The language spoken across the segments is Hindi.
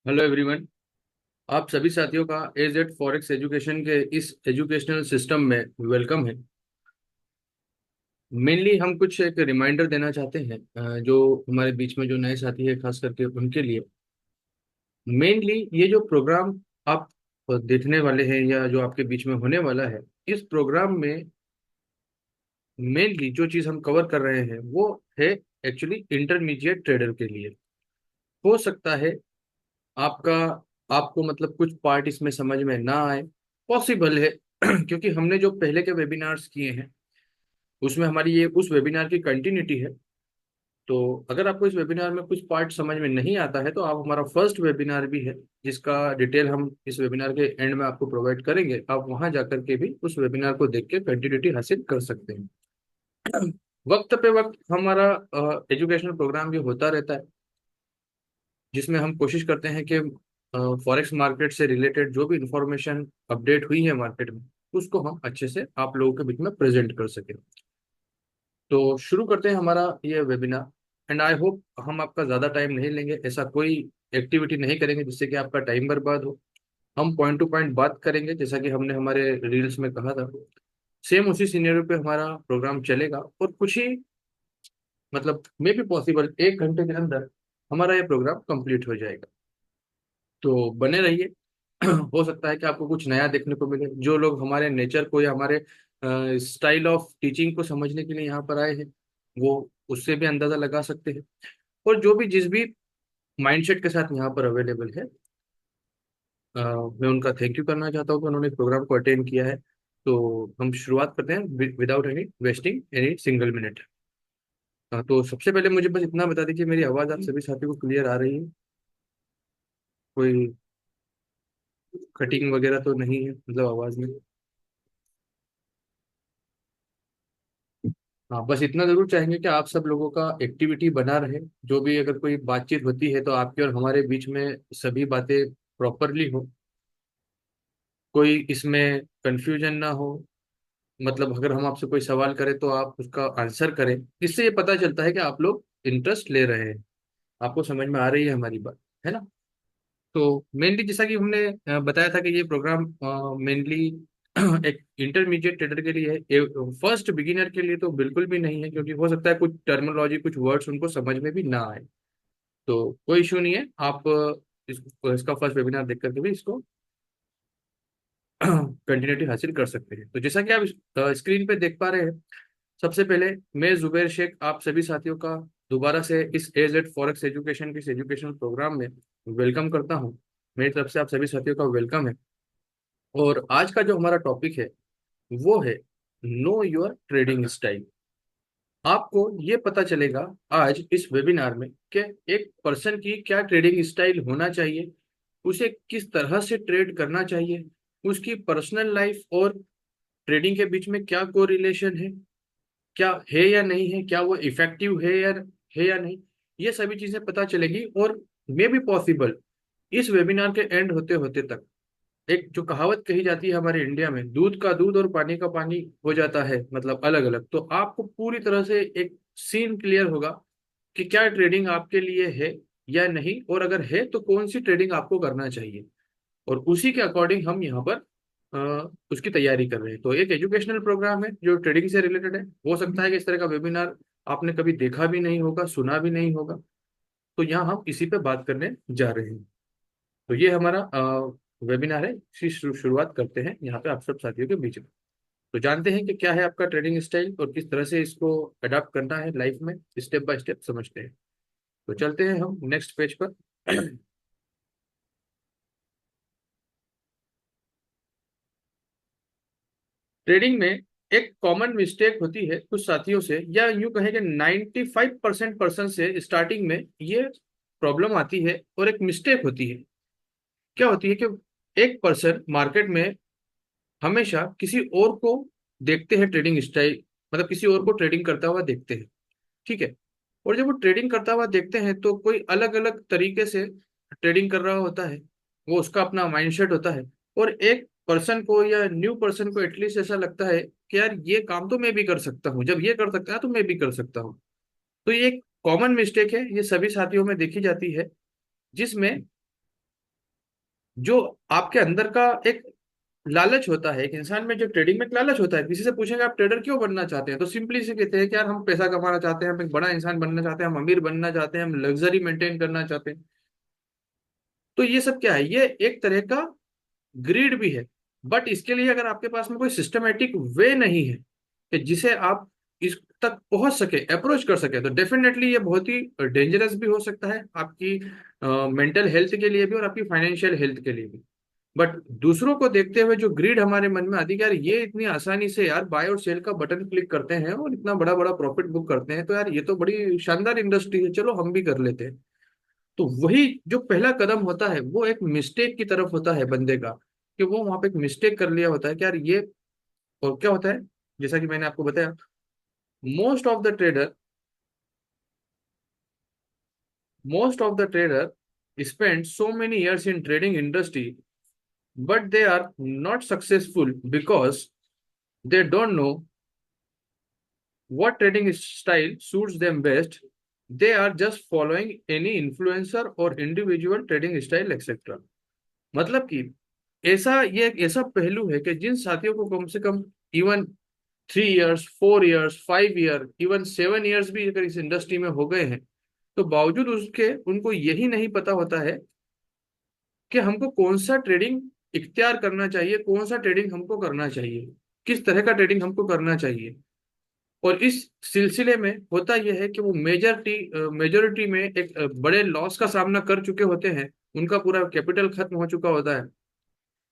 Hello everyone. आप सभी साथियों का एजेड फॉरेक्स एजुकेशन के इस एजुकेशनल सिस्टम में वेलकम है। मेनली हम कुछ एक रिमाइंडर देना चाहते हैं जो हमारे बीच में जो नए साथी है खास करके उनके लिए। मेनली ये जो प्रोग्राम आप देखने वाले हैं या जो आपके बीच में होने वाला है, इस प्रोग्राम में मेनली जो चीज़ हम कवर कर रहे हैं वो है एक्चुअली इंटरमीडिएट ट्रेडर के लिए। हो सकता है आपका आपको मतलब कुछ पार्ट इसमें समझ में ना आए, पॉसिबल है क्योंकि हमने जो पहले के वेबिनार्स किए हैं उसमें हमारी ये उस वेबिनार की कंटिन्यूटी है। तो अगर आपको इस वेबिनार में कुछ पार्ट समझ में नहीं आता है तो आप हमारा फर्स्ट वेबिनार भी है जिसका डिटेल हम इस वेबिनार के एंड में आपको प्रोवाइड करेंगे, आप वहां जाकर के भी उस वेबिनार को देख के कंटिन्यूटी हासिल कर सकते हैं। वक्त पे वक्त हमारा एजुकेशनल प्रोग्राम भी होता रहता है जिसमें हम कोशिश करते हैं कि फॉरेक्स मार्केट से रिलेटेड जो भी इंफॉर्मेशन अपडेट हुई है मार्केट में उसको हम अच्छे से आप लोगों के बीच में प्रेजेंट कर सकें। तो शुरू करते हैं हमारा ये वेबिनार। एंड आई होप हम आपका ज़्यादा टाइम नहीं लेंगे, ऐसा कोई एक्टिविटी नहीं करेंगे जिससे कि आपका टाइम बर्बाद हो। हम पॉइंट टू पॉइंट बात करेंगे जैसा कि हमने हमारे रील्स में कहा था। सेम उसी सिनेरियो पे हमारा प्रोग्राम चलेगा और कुछ ही मतलब मे बी पॉसिबल 1 घंटे के अंदर हमारा ये प्रोग्राम कंप्लीट हो जाएगा। तो बने रहिए। हो सकता है कि आपको कुछ नया देखने को मिले। जो लोग हमारे नेचर को या हमारे स्टाइल ऑफ टीचिंग को समझने के लिए यहाँ पर आए हैं वो उससे भी अंदाजा लगा सकते हैं। और जो भी जिस भी माइंडसेट के साथ यहाँ पर अवेलेबल है, मैं उनका थैंक यू करना चाहता हूँ कि उन्होंने प्रोग्राम को अटेंड किया है। तो हम शुरुआत करते हैं without any wasting any single minute. तो सबसे पहले मुझे बस इतना बता दीजिए, मेरी आवाज़ आप सभी साथियों को क्लियर आ रही है? कोई कटिंग वगैरह तो नहीं है मतलब आवाज़ में? हाँ, बस इतना जरूर चाहेंगे कि आप सब लोगों का एक्टिविटी बना रहे। जो भी अगर कोई बातचीत होती है तो आपके और हमारे बीच में सभी बातें प्रॉपरली हो, कोई इसमें कंफ्यूजन ना हो। मतलब अगर हम आपसे कोई सवाल करें तो आप उसका आंसर करें। इससे ये पता चलता है कि आप लोग इंटरेस्ट ले रहे हैं, आपको समझ में आ रही है हमारी बात, है ना? तो मेनली जैसा कि हमने बताया था कि ये प्रोग्राम मेनली एक इंटरमीडिएट ट्रेडर के लिए है। फर्स्ट बिगिनर के लिए तो बिल्कुल भी नहीं है क्योंकि हो सकता है कुछ टर्मिनोलॉजी कुछ वर्ड्स उनको समझ में भी ना आए। तो कोई इशू नहीं है, आप इसका फर्स्ट वेबिनार देख करके भी इसको कंटिन्यूटी हासिल कर सकते हैं। तो जैसा कि आप स्क्रीन पे देख पा रहे हैं, सबसे पहले मैं जुबैर शेख आप सभी साथियों का दोबारा से इस एजेड फॉरेक्स एजुकेशन के इस एजुकेशनल प्रोग्राम में वेलकम करता हूं। मेरी तरफ से आप सभी साथियों का वेलकम है। और आज का जो हमारा टॉपिक है वो है नो योर ट्रेडिंग स्टाइल। आपको ये पता चलेगा आज इस वेबिनार में कि एक पर्सन की क्या ट्रेडिंग स्टाइल होना चाहिए, उसे किस तरह से ट्रेड करना चाहिए, उसकी पर्सनल लाइफ और ट्रेडिंग के बीच में क्या कोरिलेशन क्या है या नहीं है, क्या वो इफेक्टिव है या नहीं। ये सभी चीजें पता चलेगी और मे भी पॉसिबल इस वेबिनार के एंड होते होते तक एक जो कहावत कही जाती है हमारे इंडिया में, दूध का दूध और पानी का पानी हो जाता है मतलब अलग अलग। तो आपको पूरी तरह से एक सीन क्लियर होगा कि क्या ट्रेडिंग आपके लिए है या नहीं, और अगर है तो कौन सी ट्रेडिंग आपको करना चाहिए। और उसी के अकॉर्डिंग हम यहाँ पर उसकी तैयारी कर रहे हैं। तो एक एजुकेशनल प्रोग्राम है जो ट्रेडिंग से रिलेटेड है। हो सकता है कि इस तरह का वेबिनार आपने कभी देखा भी नहीं होगा, सुना भी नहीं होगा। तो यहाँ हम इसी पे बात करने जा रहे हैं। तो ये हमारा वेबिनार है, इसकी शुरुआत करते हैं यहाँ पे आप सब साथियों के बीच में। तो जानते हैं कि क्या है आपका ट्रेडिंग स्टाइल और किस तरह से इसको अडॉप्ट करना है लाइफ में, स्टेप बाय स्टेप समझते हैं। तो चलते हैं हम नेक्स्ट पेज पर। ट्रेडिंग में एक कॉमन मिस्टेक होती है कुछ साथियों से, या यूं कहें कि 95% पर्सन से स्टार्टिंग में ये प्रॉब्लम आती है और एक मिस्टेक होती है। क्या होती है कि एक पर्सन मार्केट में हमेशा किसी और को देखते हैं ट्रेडिंग स्टाइल, मतलब किसी और को ट्रेडिंग करता हुआ देखते हैं, ठीक है? और जब वो ट्रेडिंग करता हुआ देखते हैं तो कोई अलग अलग तरीके से ट्रेडिंग कर रहा होता है, वो उसका अपना माइंडसेट होता है। और एक पर्सन को या न्यू पर्सन को एटलीस्ट ऐसा लगता है कि यार ये काम तो मैं भी कर सकता हूँ, जब ये कर सकता है तो मैं भी कर सकता हूँ। तो ये एक कॉमन मिस्टेक है, ये सभी साथियों में देखी जाती है, जिसमें जो आपके अंदर का एक लालच होता है, एक इंसान में जो ट्रेडिंग में एक लालच होता है। किसी से पूछेंगे आप ट्रेडर क्यों बनना चाहते हैं, तो सिंपली से कहते हैं कि यार हम पैसा कमाना चाहते हैं, हम एक बड़ा इंसान बनना चाहते हैं, हम अमीर बनना चाहते हैं, हम लग्जरी मेंटेन करना चाहते हैं। तो ये सब क्या है, ये एक तरह का ग्रीड भी है। बट इसके लिए अगर आपके पास में कोई सिस्टमेटिक वे नहीं है कि जिसे आप इस तक पहुंच सके, अप्रोच कर सके, तो डेफिनेटली ये बहुत ही डेंजरस भी हो सकता है आपकी मेंटल हेल्थ के लिए भी और आपकी फाइनेंशियल हेल्थ के लिए भी। बट दूसरों को देखते हुए जो ग्रीड हमारे मन में आती है कि यार ये इतनी आसानी से यार बाय और सेल का बटन क्लिक करते हैं और इतना बड़ा बड़ा प्रॉफिट बुक करते हैं, तो यार ये तो बड़ी शानदार इंडस्ट्री है, चलो हम भी कर लेते हैं। तो वही जो पहला कदम होता है वो एक मिस्टेक की तरफ होता है बंदे का, कि वो वहां पे एक मिस्टेक कर लिया होता है कि यार ये। और क्या होता है, जैसा कि मैंने आपको बताया, most of the trader most of the trader spend so many years in trading industry, but they are not successful because they don't know what trading style suits them best. They are just following any influencer or individual trading style etc. मतलब कि ऐसा, ये एक ऐसा पहलू है कि जिन साथियों को कम से कम even 3 years, 4 years, 5 year, even 7 years भी अगर इस इंडस्ट्री में हो गए हैं, तो बावजूद उसके उनको यही नहीं पता होता है कि हमको कौन सा ट्रेडिंग इख्तियार करना चाहिए, कौन सा ट्रेडिंग हमको करना चाहिए, किस तरह का ट्रेडिंग हमको करना चाहिए। और इस सिलसिले में होता यह है कि वो मेजोरिटी में एक बड़े लॉस का सामना कर चुके होते हैं, उनका पूरा कैपिटल खत्म हो चुका होता है,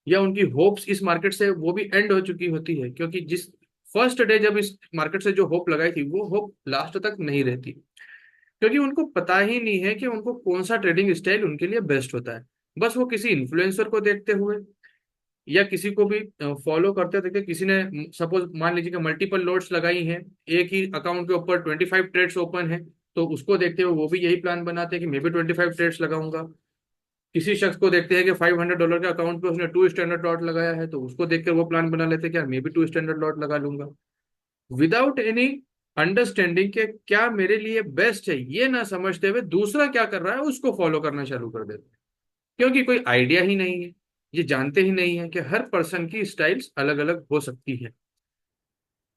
या उनकी होप्स इस मार्केट से वो भी एंड हो चुकी होती है, क्योंकि जिस फर्स्ट डे जब इस मार्केट से जो होप लगाई थी वो होप लास्ट तक नहीं रहती, क्योंकि उनको पता ही नहीं है कि उनको कौन सा ट्रेडिंग स्टाइल उनके लिए बेस्ट होता है। बस वो किसी इन्फ्लुएंसर को देखते हुए या किसी को भी फॉलो करते देखते, किसी ने सपोज मान लीजिए कि मल्टीपल लोड्स लगाई हैं, एक ही अकाउंट के ऊपर 25 ट्रेड्स ओपन है, तो उसको देखते हुए वो भी यही प्लान बनाते हैं कि मैं भी 25 ट्रेड्स लगाऊंगा। किसी शख्स को देखते हैं कि $500 के अकाउंट पे उसने 2 स्टैंडर्ड लॉट लगाया है, तो उसको देखकर वो प्लान बना लेते हैं कि यार मैं भी 2 स्टैंडर्ड लॉट लगा लूंगा, विदाउट एनी अंडरस्टैंडिंग के क्या मेरे लिए बेस्ट है, ये ना समझते हुए दूसरा क्या कर रहा है उसको फॉलो करना चालू कर देते हैं, क्योंकि कोई आइडिया ही नहीं है, ये जानते ही नहीं है कि हर पर्सन की स्टाइल्स अलग अलग हो सकती है।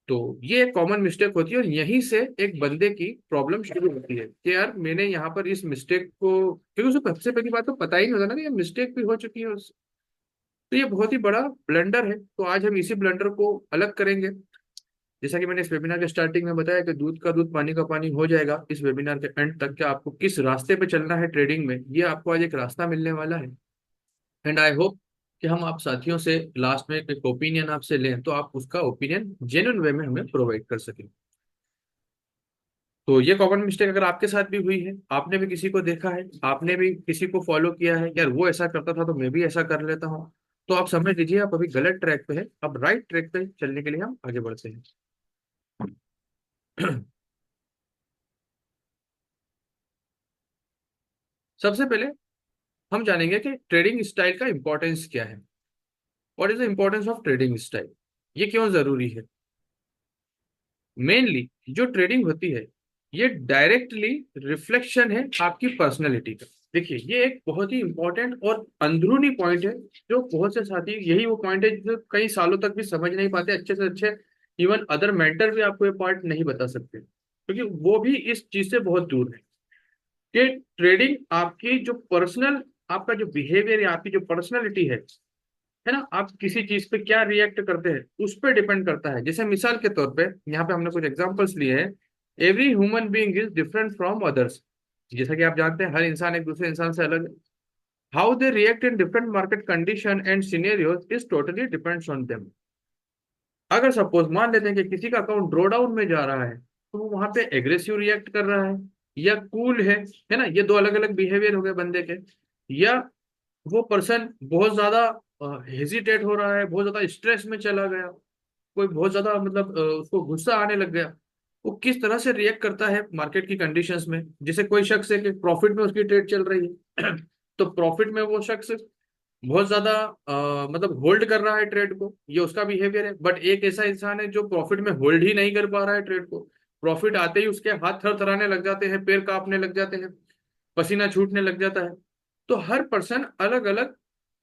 तो ये एक कॉमन मिस्टेक होती है, और यहीं से एक बंदे की प्रॉब्लम शुरू होती है कि यार मैंने यहाँ पर इस मिस्टेक को, क्योंकि उसे सबसे पहली बात तो पता ही नहीं होता ना कि ये मिस्टेक भी हो चुकी है तो ये बहुत ही बड़ा ब्लंडर है। तो आज हम इसी ब्लंडर को अलग करेंगे। जैसा कि मैंने इस वेबिनार के स्टार्टिंग में बताया कि दूध का दूध पानी का पानी हो जाएगा इस वेबिनार के एंड तक, कि आपको किस रास्ते पे चलना है ट्रेडिंग में, ये आपको आज एक रास्ता मिलने वाला है। एंड आई होप कि हम आप साथियों से लास्ट में एक ओपिनियन आपसे लें, तो आप उसका ओपिनियन जेन्युइन वे में हमें प्रोवाइड कर सकें। तो ये कॉमन मिस्टेक अगर आपके साथ भी हुई है, आपने भी किसी को देखा है, आपने भी किसी को फॉलो किया है, यार वो ऐसा करता था तो मैं भी ऐसा कर लेता हूँ, तो आप समझ लीजिए आप अभी गलत ट्रैक पे है, अब राइट ट्रैक पे चलने के लिए हम आगे बढ़ते हैं। सबसे पहले हम जानेंगे कि ट्रेडिंग स्टाइल का इंपॉर्टेंस क्या है। What is the importance of trading style, ये क्यों जरूरी है। मेनली जो ट्रेडिंग होती है ये डायरेक्टली रिफ्लेक्शन है आपकी पर्सनैलिटी का। देखिए ये एक बहुत ही इंपॉर्टेंट और अंदरूनी पॉइंट है, जो बहुत से साथी, यही वो पॉइंट है जो कई सालों तक भी समझ नहीं पाते अच्छे से अच्छे, इवन अदर मेंटर भी आपको ये पॉइंट नहीं बता सकते, क्योंकि वो भी इस चीज से बहुत दूर है कि ट्रेडिंग आपकी जो पर्सनल, आपका जो बिहेवियर या आपकी जो पर्सनैलिटी है ना, आप किसी चीज पे क्या रिएक्ट करते हैं उस पर डिपेंड करता है। जैसे मिसाल के तौर पे यहाँ पे हमने कुछ एग्जांपल्स लिए हैं। Every human being is different from others, जैसा कि आप जानते हैं हर इंसान एक दूसरे इंसान से अलग है। How they react in different market condition and scenarios is totally depends on them. अगर सपोज मान लेते हैं कि किसी का अकाउंट ड्रॉ डाउन में जा रहा है, तो वो वहां पे एग्रेसिव रिएक्ट कर रहा है या कूल है ना, ये दो अलग अलग बिहेवियर हो गए बंदे के। या वो पर्सन बहुत ज्यादा हेजिटेट हो रहा है, बहुत ज्यादा स्ट्रेस में चला गया, कोई बहुत ज्यादा मतलब उसको गुस्सा आने लग गया, वो किस तरह से रिएक्ट करता है मार्केट की कंडीशंस में। जैसे कोई शख्स है कि प्रॉफिट में उसकी ट्रेड चल रही है तो प्रॉफिट में वो शख्स बहुत ज्यादा मतलब होल्ड कर रहा है ट्रेड को, ये उसका बिहेवियर है। बट एक ऐसा इंसान है जो प्रॉफिट में होल्ड ही नहीं कर पा रहा है ट्रेड को, प्रॉफिट आते ही उसके हाथ थर थराने लग जाते हैं, पैर कांपने लग जाते हैं, पसीना छूटने लग जाता है। तो हर पर्सन अलग अलग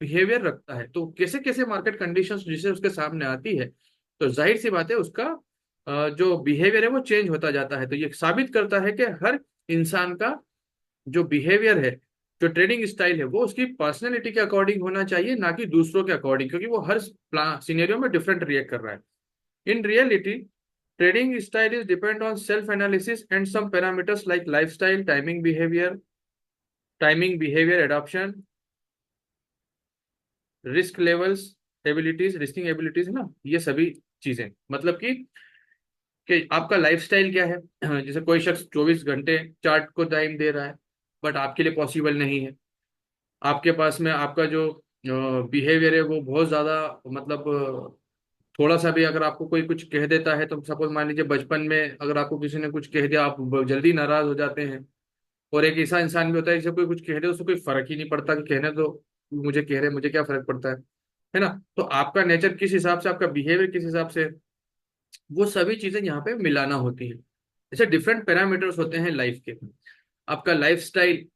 बिहेवियर रखता है, तो कैसे कैसे मार्केट कंडीशंस जिसे उसके सामने आती है, तो जाहिर सी बात है उसका जो बिहेवियर है वो चेंज होता जाता है। तो ये साबित करता है कि हर इंसान का जो बिहेवियर है, जो ट्रेडिंग स्टाइल है, वो उसकी पर्सनैलिटी के अकॉर्डिंग होना चाहिए, ना कि दूसरों के अकॉर्डिंग, क्योंकि वो हर सिनेरियो में डिफरेंट रिएक्ट कर रहा है। In reality, trading style is depend on self analysis and some parameters like lifestyle, timing behavior adoption, risk levels, abilities, risking abilities है ना, ये सभी चीजें, मतलब कि आपका लाइफस्टाइल क्या है। जैसे कोई शख्स 24 घंटे चार्ट को टाइम दे रहा है, बट आपके लिए पॉसिबल नहीं है। आपके पास में आपका जो बिहेवियर है वो बहुत ज्यादा, मतलब थोड़ा सा भी अगर आपको कोई कुछ कह देता है, तो सपोज मान लीजिए बचपन में अगर आपको किसी ने कुछ कह दिया, आप जल्दी नाराज हो जाते हैं। और एक ऐसा इंसान भी होता है जिसे कोई कुछ कह दे उसको कोई फर्क ही नहीं पड़ता, कि कहने तो मुझे कह रहे, मुझे क्या फर्क पड़ता है ना। तो आपका नेचर किस हिसाब से, आपका बिहेवियर किस हिसाब से, वो सभी चीजें यहाँ पे मिलाना होती है। जैसे डिफरेंट पैरामीटर्स होते हैं लाइफ के। आपका लाइफ स्टाइल,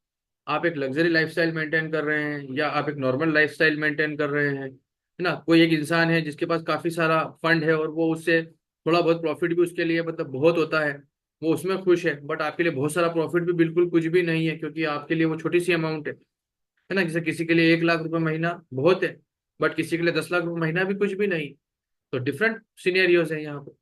आप एक लग्जरी लाइफस्टाइल मेंटेन कर रहे हैं या आप एक नॉर्मल लाइफस्टाइल मेंटेन कर रहे हैं, है ना। कोई एक इंसान है जिसके पास काफी सारा फंड है और वो उससे थोड़ा बहुत प्रॉफिट भी उसके लिए मतलब बहुत होता है, वो उसमें खुश है। बट आपके लिए बहुत सारा प्रॉफिट भी बिल्कुल कुछ भी नहीं है, क्योंकि आपके लिए वो छोटी सी अमाउंट है ना। जैसे किसी के लिए 1 लाख रुपए महीना बहुत है, बट किसी के लिए 10 लाख रुपए महीना भी कुछ भी नहीं। तो डिफरेंट सिनेरियोज है यहाँ पे।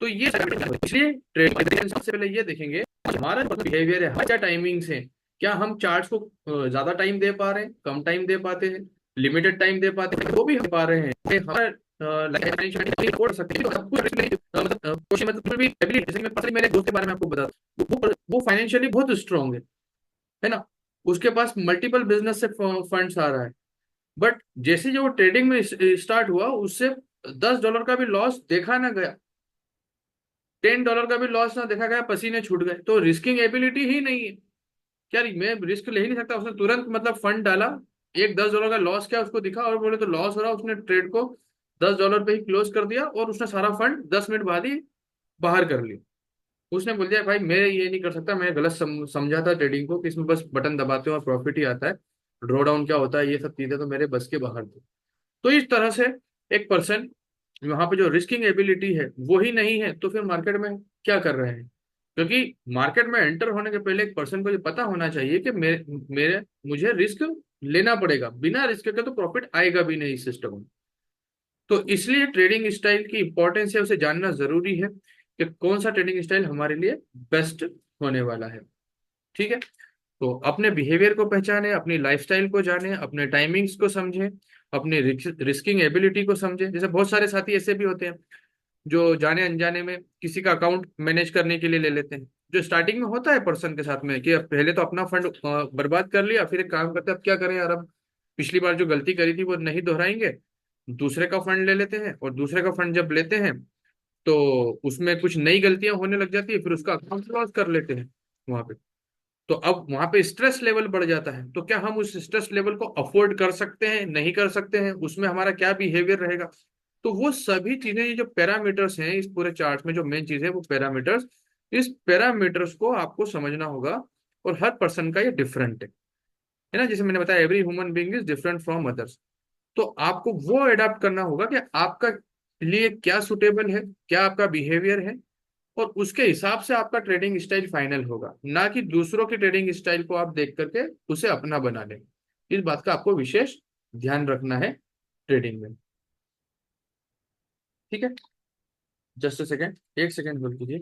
तो ये इसलिए ट्रेडिंग सबसे पहले ये देखेंगे हमारा जो बिहेवियर है, क्या टाइमिंग्स है, क्या हम चार्ट्स को ज्यादा टाइम दे पा रहे हैं, कम टाइम दे पाते हैं, लिमिटेड टाइम दे पाते हैं, वो भी हम पा रहे हैं। हमारा हो सकते हैं सब कुछ नहीं, मतलब भी ability, जैसे मैं पर्सनली मेरे दोस्त के बारे में आपको बता दूं, वो फाइनेंशियली बहुत स्ट्रांग है ना। उसके पास मल्टीपल बिजनेस से फंड्स आ रहा है, बट जैसे जो ट्रेडिंग में स्टार्ट हुआ, उससे $10 का भी लॉस देखा ना गया, $10 का भी लॉस ना देखा गया, पसीने छूट गए। तो रिस्किंग एबिलिटी ही नहीं है। क्या मैं रिस्क ले ही नहीं सकता? उसने तुरंत मतलब फंड डाला, एक $10 का लॉस क्या उसको दिखा, और बोले तो लॉस हो रहा, उसने ट्रेड को $10 पे ही क्लोज कर दिया, और उसने सारा फंड 10 मिनट बाद ही बाहर कर लिया। उसने बोल दिया भाई मैं ये नहीं कर सकता, मैं गलत समझा था ट्रेडिंग को, कि इसमें बस बटन दबाते हो और प्रॉफिट ही आता है, ड्रॉ डाउन क्या होता है, ये सब चीजें तो मेरे बस के बाहर थी। तो इस तरह से एक पर्सन, वहां पे जो रिस्किंग एबिलिटी है वो ही नहीं है, तो फिर मार्केट में क्या कर रहे हैं। क्योंकि मार्केट में एंटर होने के पहले एक पर्सन को ये पता होना चाहिए कि मेरे मुझे रिस्क लेना पड़ेगा, बिना रिस्क के तो प्रॉफिट आएगा भी नहीं इस सिस्टम में। तो इसलिए ट्रेडिंग स्टाइल की इंपॉर्टेंस है, उसे जानना जरूरी है कि कौन सा ट्रेडिंग स्टाइल हमारे लिए बेस्ट होने वाला है। ठीक है। तो अपने बिहेवियर को पहचाने, अपनी लाइफस्टाइल को जाने, अपने टाइमिंग्स को समझें, अपनी रिस्किंग एबिलिटी को समझें। जैसे बहुत सारे साथी ऐसे भी होते हैं जो जाने अनजाने में किसी का अकाउंट मैनेज करने के लिए ले लेते हैं, जो स्टार्टिंग में होता है पर्सन के साथ में, कि अब पहले तो अपना फंड बर्बाद कर लिया, फिर एक काम करते हैं अब क्या करें यार, अब पिछली बार जो गलती करी थी वो नहीं दोहराएंगे, दूसरे का फंड ले लेते हैं। और दूसरे का फंड जब लेते हैं तो उसमें कुछ नई गलतियां होने लग जाती है, फिर उसका अकाउंट लॉस कर लेते हैं वहां पे। तो अब वहां पे स्ट्रेस लेवल बढ़ जाता है। तो क्या हम उस स्ट्रेस लेवल को अफोर्ड कर सकते हैं, नहीं कर सकते हैं, उसमें हमारा क्या बिहेवियर रहेगा। तो वो सभी चीजें, ये जो पैरामीटर्स हैं इस पूरे चार्ट में, जो मेन चीज है वो पैरामीटर्स, इस पैरामीटर्स को आपको समझना होगा। और हर पर्सन का ये डिफरेंट है ना। जैसे मैंने बताया, every human being is different from others. तो आपको वो अडेप्ट करना होगा कि आपका लिए क्या सुटेबल है, क्या आपका बिहेवियर है, और उसके हिसाब से आपका ट्रेडिंग स्टाइल फाइनल होगा, ना कि दूसरों के ट्रेडिंग स्टाइल को आप देख करके उसे अपना बना लें। इस बात का आपको विशेष ध्यान रखना है ट्रेडिंग में। ठीक है। जस्ट अ सेकेंड, एक सेकेंड होल्ड कीजिए।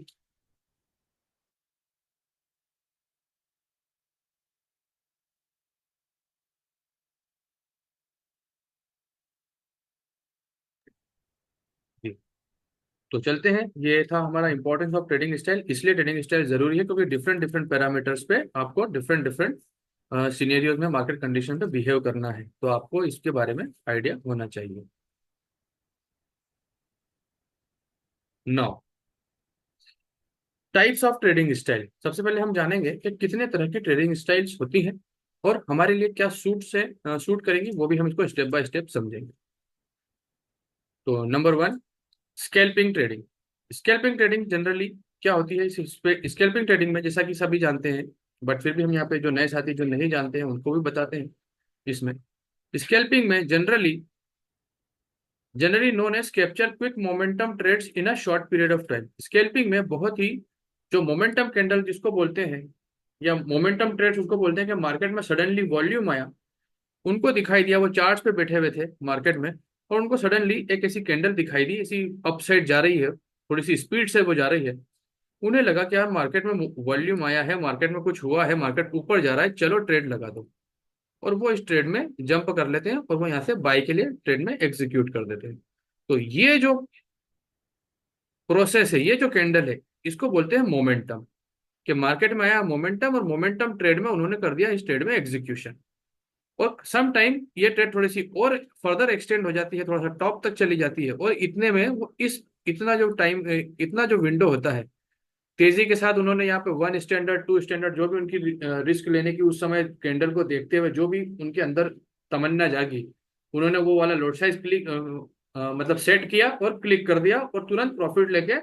जी, तो चलते हैं। ये था हमारा इंपॉर्टेंस ऑफ ट्रेडिंग स्टाइल। इसलिए ट्रेडिंग स्टाइल जरूरी है क्योंकि डिफरेंट डिफरेंट पैरामीटर्स पे आपको डिफरेंट डिफरेंट सिनेरियोज में मार्केट कंडीशन पे बिहेव करना है, तो आपको इसके बारे में आइडिया होना चाहिए। नौ टाइप्स ऑफ ट्रेडिंग स्टाइल। सबसे पहले हम जानेंगे कि कितने तरह की ट्रेडिंग स्टाइल्स होती हैं, और हमारे लिए क्या सूट करेंगी, वो भी हम इसको स्टेप बाय स्टेप समझेंगे। तो number 1, scalping trading. Scalping trading generally क्या होती है? स्कैल्पिंग ट्रेडिंग में जैसा कि सभी जानते हैं, बट फिर भी हम यहाँ पे जो नए साथी जो नहीं जानते हैं उनको भी बताते हैं इसमें। स्कैल्पिंग में generally known as capture quick momentum trades in a short period of time. Scalping में बहुत ही जो मोमेंटम कैंडल जिसको बोलते हैं या मोमेंटम ट्रेड्स उसको बोलते हैं कि मार्केट में सडनली वॉल्यूम आया, उनको दिखाई दिया, वो चार्ट्स पे बैठे हुए थे मार्केट में, और उनको सडनली एक ऐसी कैंडल दिखाई दी, ऐसी अपसाइड जा रही है, थोड़ी सी स्पीड से वो जा रही है। उन्हें लगा कि यार मार्केट में वॉल्यूम आया है, मार्केट में कुछ हुआ है, मार्केट ऊपर जा रहा है, चलो ट्रेड लगा दो। और वो इस ट्रेड में जंप कर लेते हैं और वो यहाँ से बाई के लिए ट्रेड में एग्जीक्यूट कर देते हैं। तो ये जो प्रोसेस है, ये जो कैंडल है, इसको बोलते हैं मोमेंटम। कि मार्केट में आया मोमेंटम और मोमेंटम ट्रेड में उन्होंने कर दिया इस ट्रेड में एग्जीक्यूशन। और सम टाइम ये ट्रेड थोड़ी सी और फर्दर एक्सटेंड हो जाती है, थोड़ा सा टॉप तक चली जाती है, और इतने में वो इस इतना जो टाइम, इतना जो विंडो होता है, तेजी के साथ उन्होंने यहाँ पे 1 स्टैंडर्ड 2 स्टैंडर्ड जो भी उनकी रिस्क लेने की उस समय कैंडल को देखते हुए जो भी उनके अंदर तमन्ना जागी, उन्होंने वो वाला लोड साइज क्लिक मतलब सेट किया और क्लिक कर दिया, और तुरंत प्रॉफिट लेके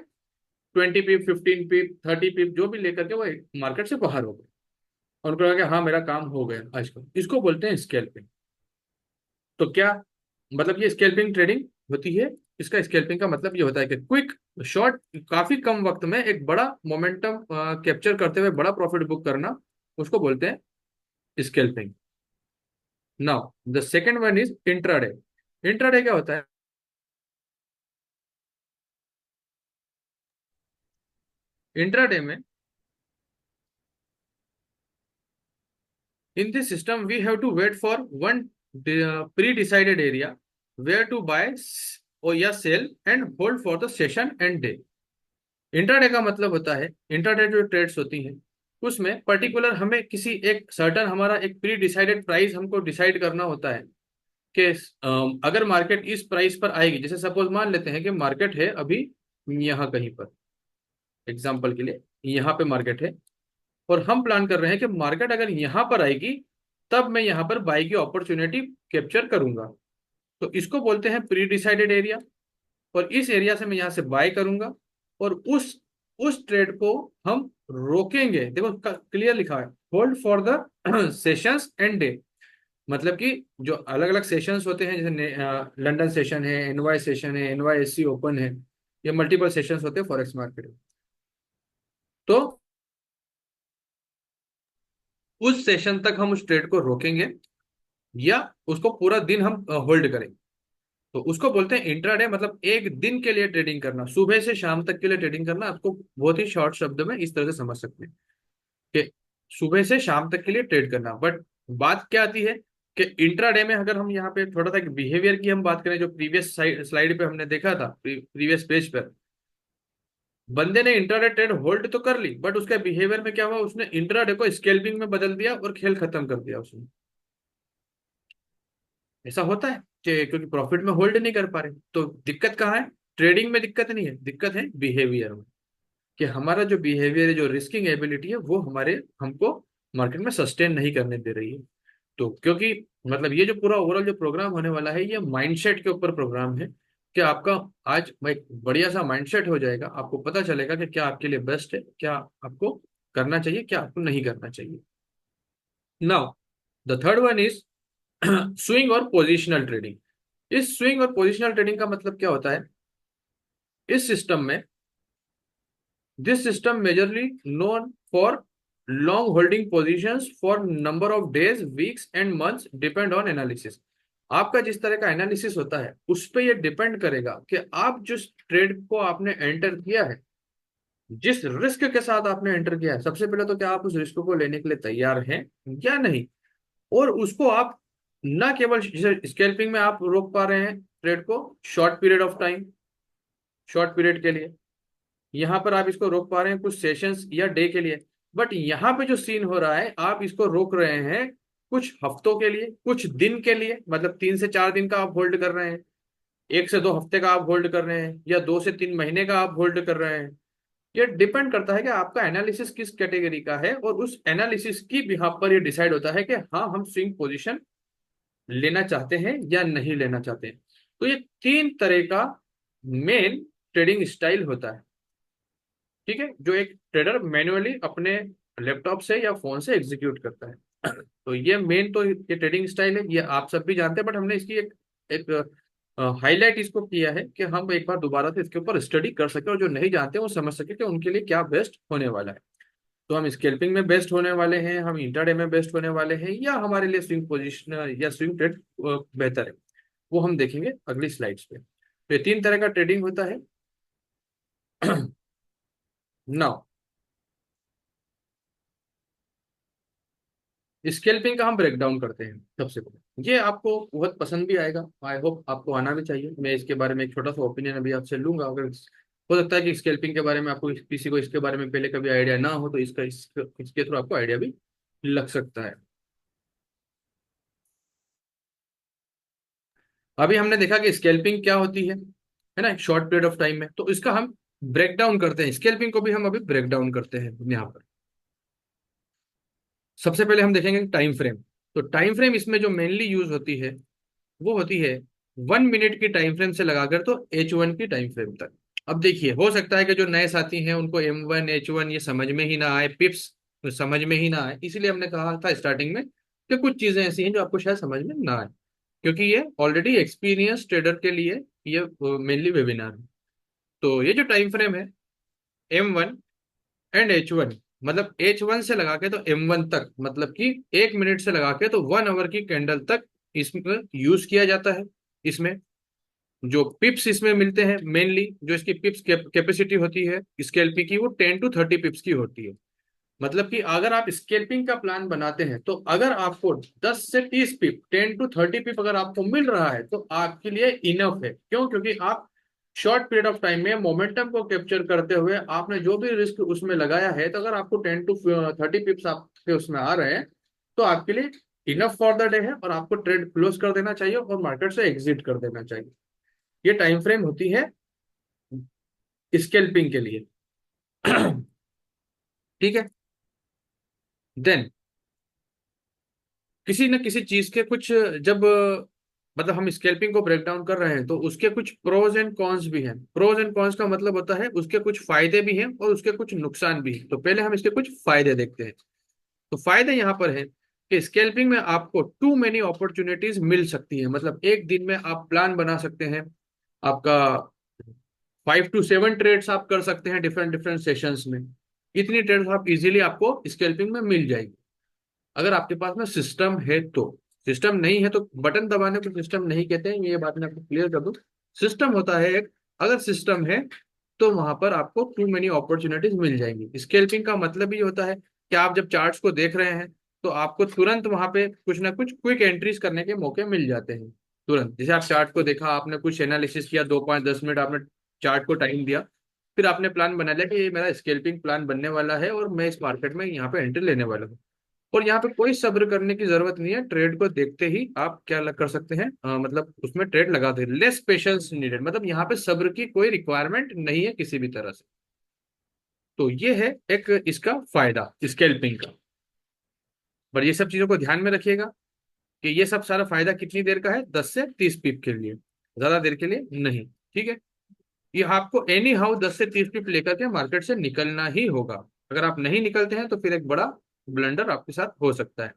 20 पिप 15 पिप 30 पिप जो भी लेकर के वो मार्केट से बाहर हो गए। और उनको लगा कि हाँ मेरा काम हो गया आज का। इसको बोलते हैं स्कैल्पिंग। तो क्या मतलब ये स्कैल्पिंग ट्रेडिंग होती है? इसका स्कैल्पिंग का मतलब ये होता है कि क्विक शॉर्ट, काफी कम वक्त में एक बड़ा मोमेंटम कैप्चर करते हुए बड़ा प्रॉफिट बुक करना, उसको बोलते हैं scalping. Now the second one is intraday. Intraday क्या होता है? इंट्राडे में in this system we have to wait for one pre-decided area where to buy or या sell and hold for the session and day। Intraday का मतलब होता है, इंट्राडे जो ट्रेड्स होती हैं उसमें पर्टिकुलर हमें किसी एक सर्टन, हमारा एक प्री डिसाइडेड प्राइस हमको डिसाइड करना होता है कि अगर मार्केट इस प्राइस पर आएगी, जैसे सपोज मान लेते हैं कि मार्केट है अभी यहाँ कहीं पर, एग्जाम्पल के लिए यहाँ पे मार्केट है, और हम प्लान कर रहे हैं कि मार्केट अगर यहाँ पर आएगी तब मैं यहाँ पर बाई की अपॉर्चुनिटी कैप्चर करूंगा। तो इसको बोलते हैं प्री डिसाइडेड एरिया, और इस एरिया से मैं यहाँ से बाय करूंगा, और उस ट्रेड को हम रोकेंगे। देखो क्लियर लिखा है, hold for the sessions and day. मतलब कि जो अलग अलग सेशंस होते हैं, जैसे लंदन सेशन है, एनवाई सेशन है, एनवाईएससी ओपन है, ये मल्टीपल सेशंस होते हैं फॉरेक्स मार्केट में। तो उस सेशन तक हम उस ट्रेड को रोकेंगे या उसको पूरा दिन हम होल्ड करेंगे। तो उसको बोलते हैं इंट्राडे। मतलब एक दिन के लिए ट्रेडिंग करना, सुबह से शाम तक के लिए ट्रेडिंग करना। आपको बहुत ही शॉर्ट शब्द में इस तरह से समझ सकते हैं कि सुबह से शाम तक के लिए ट्रेड करना। बट बात क्या आती है कि इंट्राडे में अगर हम यहाँ पे थोड़ा सा बिहेवियर की हम बात करें, जो प्रीवियस स्लाइड पे हमने देखा था, प्रीवियस पेज पर, बंदे ने इंट्राडे ट्रेड होल्ड तो कर ली, बट उसके बिहेवियर में क्या हुआ, उसने इंट्राडे को स्केल्पिंग में बदल दिया और खेल खत्म कर दिया उसने। ऐसा होता है कि क्योंकि प्रॉफिट में होल्ड नहीं कर पा रहे। तो दिक्कत कहाँ है? ट्रेडिंग में दिक्कत नहीं है, दिक्कत है बिहेवियर में, कि हमारा जो बिहेवियर है, जो रिस्किंग एबिलिटी है, वो हमारे हमको मार्केट में सस्टेन नहीं करने दे रही है। तो क्योंकि मतलब ये जो पूरा ओवरऑल जो प्रोग्राम होने वाला है, ये माइंडसेट के ऊपर प्रोग्राम है कि आपका आज एक बढ़िया सा माइंडसेट हो जाएगा, आपको पता चलेगा कि क्या आपके लिए बेस्ट है, क्या आपको करना चाहिए, क्या आपको नहीं करना चाहिए। Now the third one is swing और पोजिशनल ट्रेडिंग। इस स्विंग और पोजिशनल ट्रेडिंग का मतलब क्या होता है? इस सिस्टम में, this system majorly known for long holding positions for number of days weeks and months depend on analysis. आपका जिस तरह का एनालिसिस होता है उस पे ये डिपेंड करेगा कि आप जिस ट्रेड को आपने एंटर किया है, जिस रिस्क के साथ आपने एंटर किया है, सबसे पहले तो क्या आप उस रिस्क को लेने के लिए तैयार हैं या नहीं। और उसको आप ना केवल जैसे स्कैल्पिंग में आप रोक पा रहे हैं ट्रेड को short period of time, short period के लिए, यहाँ पर आप इसको रोक पा रहे हैं कुछ सेशंस या डे के लिए। बट यहाँ पे जो सीन हो रहा है, आप इसको रोक रहे हैं कुछ हफ्तों के लिए, कुछ दिन के लिए, मतलब 3 से 4 दिन का आप होल्ड कर रहे हैं, 1 से 2 हफ्ते का आप होल्ड कर रहे हैं, या 2 से 3 महीने का आप होल्ड कर रहे हैं। ये डिपेंड करता है कि आपका एनालिसिस किस कैटेगरी का है, और उस एनालिसिस की बिहाफ पर ये डिसाइड होता है कि हाँ हम स्विंग पोजीशन लेना चाहते हैं या नहीं लेना चाहते हैं। तो ये 3 तरह का मेन ट्रेडिंग स्टाइल होता है, ठीक है, जो एक ट्रेडर मैन्युअली अपने लैपटॉप से या फोन से एग्जीक्यूट करता है। तो तो ये मेन तो ये ट्रेडिंग स्टाइल है, ये आप सब भी जानते हैं, बट हमने इसकी एक एक हाईलाइट इसको किया है कि हम एक बार दोबारा से इसके ऊपर स्टडी कर सके और जो नहीं जानते वो समझ सके कि उनके लिए क्या बेस्ट होने वाला है। तो हम स्कैल्पिंग में बेस्ट होने वाले हैं, हम इंट्राडे में बेस्ट होने वाले हैं, या हमारे लिए स्विंग पोजिशन या स्विंग ट्रेड बेहतर है, वो हम देखेंगे अगली स्लाइड्स पे। तो ये तीन तरह का ट्रेडिंग होता है। नाउ स्कैल्पिंग का हम ब्रेक डाउन करते हैं सबसे पहले। ये आपको बहुत पसंद भी आएगा, आई होप आपको आना भी चाहिए। मैं इसके बारे में एक छोटा सा ओपिनियन अभी आपसे लूंगा। अगर हो सकता है कि स्कैल्पिंग के बारे में आपको किसी को इसके बारे में पहले कभी आइडिया ना हो, तो इसके थ्रू आपको आइडिया भी लग सकता है। अभी हमने देखा कि स्कैल्पिंग क्या होती है ना, शॉर्ट पीरियड ऑफ टाइम में। तो इसका हम ब्रेक डाउन करते हैं, स्कैल्पिंग को भी हम अभी ब्रेक डाउन करते हैं यहाँ पर। सबसे पहले हम देखेंगे टाइम फ्रेम। तो टाइम फ्रेम इसमें जो मेनली यूज होती है वो होती है 1 मिनट की टाइम फ्रेम से लगाकर तो H1 की टाइम फ्रेम तक। अब देखिए, हो सकता है कि जो नए साथी हैं उनको M1 H1 ये समझ में ही ना आए, पिप्स तो समझ में ही ना आए, इसीलिए हमने कहा था स्टार्टिंग में कि कुछ चीजें ऐसी हैं जो आपको शायद समझ में ना आए, क्योंकि ये ऑलरेडी एक्सपीरियंस ट्रेडर के लिए ये मेनली वेबिनार है। तो ये जो टाइम फ्रेम है M1 एंड H1, मतलब H1 से लगा के तो M1 तक, मतलब कि 1 मिनट से लगा के तो 1 आवर की कैंडल तक इसमें यूज किया जाता है। इसमें जो पिप्स इसमें मिलते हैं, मेनली जो इसकी पिप्स कैपेसिटी होती है स्कैल्पिंग की, वो 10 to 30 पिप्स की होती है। मतलब कि अगर आप स्कैल्पिंग का प्लान बनाते हैं तो अगर आपको 10 से 30 पिप, 10 to 30 पिप अगर आपको मिल रहा है तो आपके लिए इनफ है। क्यों? क्योंकि आप शॉर्ट पीरियड ऑफ टाइम में मोमेंटम को कैप्चर करते हुए आपने जो भी रिस्क उसमें लगाया है, तो अगर आपको 10 to 30 पिप्स आपके उसमें आ रहे हैं तो आपके लिए इनफ फॉर द डे है, और आपको ट्रेड क्लोज कर देना चाहिए और मार्केट से एग्जिट कर देना चाहिए। ये टाइम फ्रेम होती है स्कैल्पिंग के लिए। ठीक है। देन किसी न किसी चीज के कुछ, जब मतलब हम स्कैल्पिंग को ब्रेक डाउन कर रहे हैं तो उसके कुछ प्रोज एंड कॉन्स भी हैं। प्रोज एंड कॉन्स का मतलब होता है उसके कुछ फायदे भी हैं और उसके कुछ नुकसान भी हैं। तो पहले हम इसके कुछ फायदे देखते हैं। तो फायदे यहाँ पर है कि स्कैल्पिंग में आपको टू मेनी अपॉर्चुनिटीज मिल सकती है। मतलब एक दिन में आप प्लान बना सकते हैं, आपका 5 to 7 ट्रेड्स आप कर सकते हैं डिफरेंट डिफरेंट सेशंस में। इतनी ट्रेड्स आप इजीली आपको स्कैल्पिंग में मिल जाएगी, अगर आपके पास में सिस्टम है तो। सिस्टम नहीं है तो बटन दबाने को सिस्टम नहीं कहते हैं, ये बात मैं आपको क्लियर कर दूं। सिस्टम होता है एक, अगर सिस्टम है तो वहां पर आपको टू मेनी अपॉर्चुनिटीज मिल जाएंगी। स्केल्पिंग का मतलब ये होता है कि आप जब चार्ट्स को देख रहे हैं तो आपको तुरंत वहां पे कुछ ना कुछ क्विक एंट्रीज करने के मौके मिल जाते हैं। तुरंत जैसे आप चार्ट को देखा, आपने कुछ एनालिसिस किया, 2 5 10 मिनट आपने चार्ट को टाइम दिया, फिर आपने प्लान बना लिया कि ये मेरा स्केल्पिंग प्लान बनने वाला है और मैं इस मार्केट में यहाँ पे एंट्री लेने वाला हूँ। और यहाँ पे कोई सब्र करने की जरूरत नहीं है, ट्रेड को देखते ही आप क्या कर सकते हैं, मतलब उसमें ट्रेड लगा दे। लेस पेशेंस नीडेड, मतलब यहाँ पे सब्र की कोई रिक्वायरमेंट नहीं है किसी भी तरह से। तो ये है एक इसका फायदा स्कैल्पिंग का। पर ये सब चीजों को ध्यान में रखिएगा कि ये सब सारा फायदा कितनी देर का है, 10 से 30 पिप के लिए, ज्यादा देर के लिए नहीं। ठीक है। ये आपको एनी हाउ 10 से 30 पिप लेकर के मार्केट से निकलना ही होगा। अगर आप नहीं निकलते हैं तो फिर एक बड़ा ब्लंडर आपके साथ हो सकता है।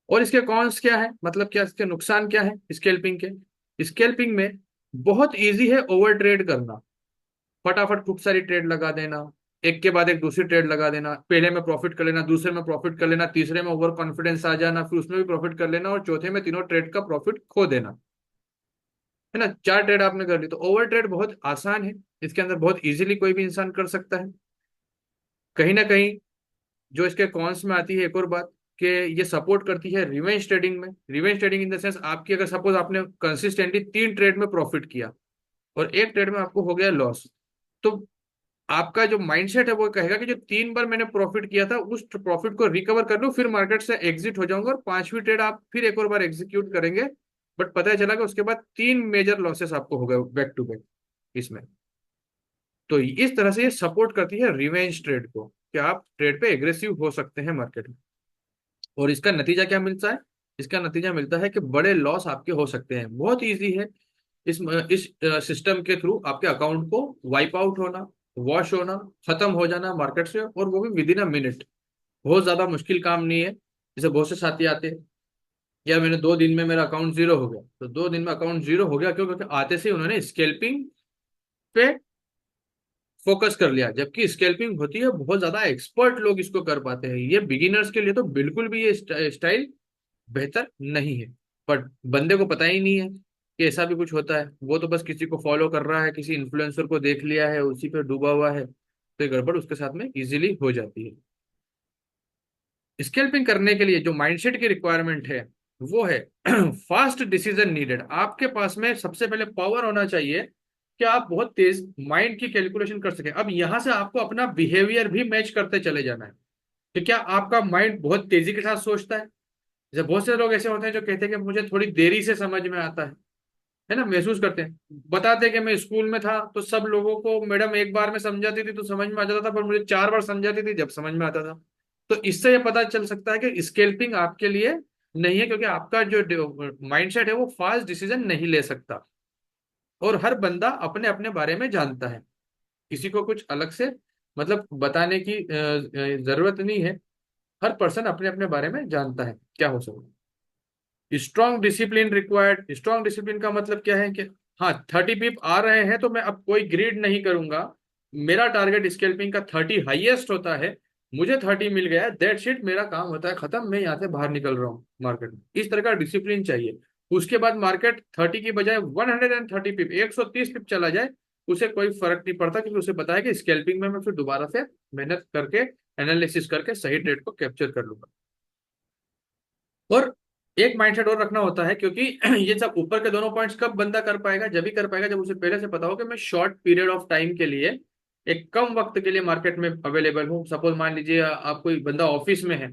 और इसके कॉन्स क्या है, मतलब क्या इसके नुकसान क्या है स्कैल्पिंग के? स्कैल्पिंग में बहुत इजी है ओवर ट्रेड करना। फटाफट खूब सारी ट्रेड लगा देना, एक के बाद एक दूसरी ट्रेड लगा देना, पहले में प्रॉफिट कर लेना, दूसरे में प्रॉफिट कर लेना, तीसरे में ओवर कॉन्फिडेंस आ जाना, फिर उसमें भी प्रॉफिट कर लेना, और चौथे में तीनों ट्रेड का प्रॉफिट खो देना। है ना, 4 ट्रेड आपने कर ली। तो ओवर ट्रेड बहुत आसान है, इसके अंदर बहुत इजीली कोई भी इंसान कर सकता है। कहीं ना कहीं जो इसके कॉन्स में आती है एक और बात, कि ये सपोर्ट करती है रिवेंज ट्रेडिंग में। Revenge trading in the sense, आपकी अगर सपोज आपने कंसिस्टेंटली 3 ट्रेड में प्रॉफिट किया और एक ट्रेड में आपको हो गया लॉस, तो आपका जो माइंडसेट है वो कहेगा कि जो 3 बार मैंने प्रॉफिट किया था उस प्रॉफिट को रिकवर कर लूं, फिर मार्केट से एग्जिट हो जाऊंगा, और 5वीं ट्रेड आप फिर एक और बार एग्जीक्यूट करेंगे। बट पता चला कि उसके बाद 3 मेजर लॉसेस आपको हो गए बैक टू बैक इसमें। तो इस तरह से ये सपोर्ट करती है रिवेंज ट्रेड को, कि आप ट्रेड पे एग्रेसिव हो सकते हैं मार्केट में। और इसका नतीजा क्या मिलता है? इसका नतीजा मिलता है कि बड़े लॉस आपके हो सकते हैं। बहुत इजी है इस सिस्टम के थ्रू आपके अकाउंट को वाइप आउट होना, वॉश होना, खत्म हो जाना मार्केट से, और वो भी विद इन अ मिनट। बहुत ज्यादा मुश्किल काम नहीं है। जैसे बहुत से साथी आते हैं, या मैंने 2 दिन में मेरा अकाउंट जीरो हो गया, तो 2 दिन में अकाउंट जीरो हो गया क्यों? क्योंकि आते से उन्होंने स्केल्पिंग पे फोकस कर लिया, जबकि स्केल्पिंग होती है बहुत ज्यादा एक्सपर्ट लोग इसको कर पाते हैं। ये बिगिनर्स के लिए तो बिल्कुल भी ये स्टाइल बेहतर नहीं है। बट बंदे को पता ही नहीं है कि ऐसा भी कुछ होता है, वो तो बस किसी को फॉलो कर रहा है, किसी इन्फ्लुएंसर को देख लिया है, उसी पे डूबा हुआ है, तो ये गड़बड़ उसके साथ में इजीली हो जाती है। स्केल्पिंग करने के लिए जो माइंडसेट की रिक्वायरमेंट है वो है फास्ट डिसीजन नीडेड। आपके पास में सबसे पहले पावर होना चाहिए कि आप बहुत तेज माइंड की कैलकुलेशन कर सके। अब यहां से आपको अपना बिहेवियर भी मैच करते चले जाना है कि क्या आपका माइंड बहुत तेजी के साथ सोचता है। जैसे बहुत से लोग ऐसे होते हैं जो कहते हैं कि मुझे थोड़ी देरी से समझ में आता है ना, महसूस करते हैं। बताते हैं कि मैं स्कूल में था तो सब लोगों को मैडम एक बार में समझाती थी तो समझ में आ जाता था, पर मुझे 4 बार समझाती थी जब समझ में आता था। तो इससे ये पता चल सकता है कि स्केल्पिंग आपके लिए नहीं है, क्योंकि आपका जो माइंडसेट है वो फास्ट डिसीजन नहीं ले सकता। और हर बंदा अपने अपने बारे में जानता है, किसी को कुछ अलग से मतलब बताने की जरूरत नहीं है। हर पर्सन अपने अपने बारे में जानता है क्या हो सकता है। Strong discipline required. Strong discipline का मतलब क्या है कि हाँ 30 पीप आ रहे हैं तो मैं अब कोई ग्रीड नहीं करूंगा। मेरा टारगेट स्केल्पिंग का 30 हाईएस्ट होता है, मुझे 30 मिल गया, दैट शिट मेरा काम होता है, खत्म, मैं यहाँ से बाहर निकल रहा हूँ मार्केट में। इस तरह का डिसिप्लिन चाहिए। उसके बाद मार्केट 30 की बजाय 130 पिप 130 पिप चला जाए, उसे कोई फर्क नहीं पड़ता, क्योंकि उसे पता है कि स्केल्पिंग में मैं फिर दोबारा से मेहनत करके एनालिसिस करके सही ट्रेड को कैप्चर कर लूंगा। और एक माइंडसेट और रखना होता है, क्योंकि ये सब ऊपर के दोनों पॉइंट्स कब बंदा कर पाएगा, जब भी कर पाएगा जब उसे पहले से पता हो कि मैं शॉर्ट पीरियड ऑफ टाइम के लिए, एक कम वक्त के लिए मार्केट में अवेलेबल हूँ। सपोज मान लीजिए आप कोई बंदा ऑफिस में है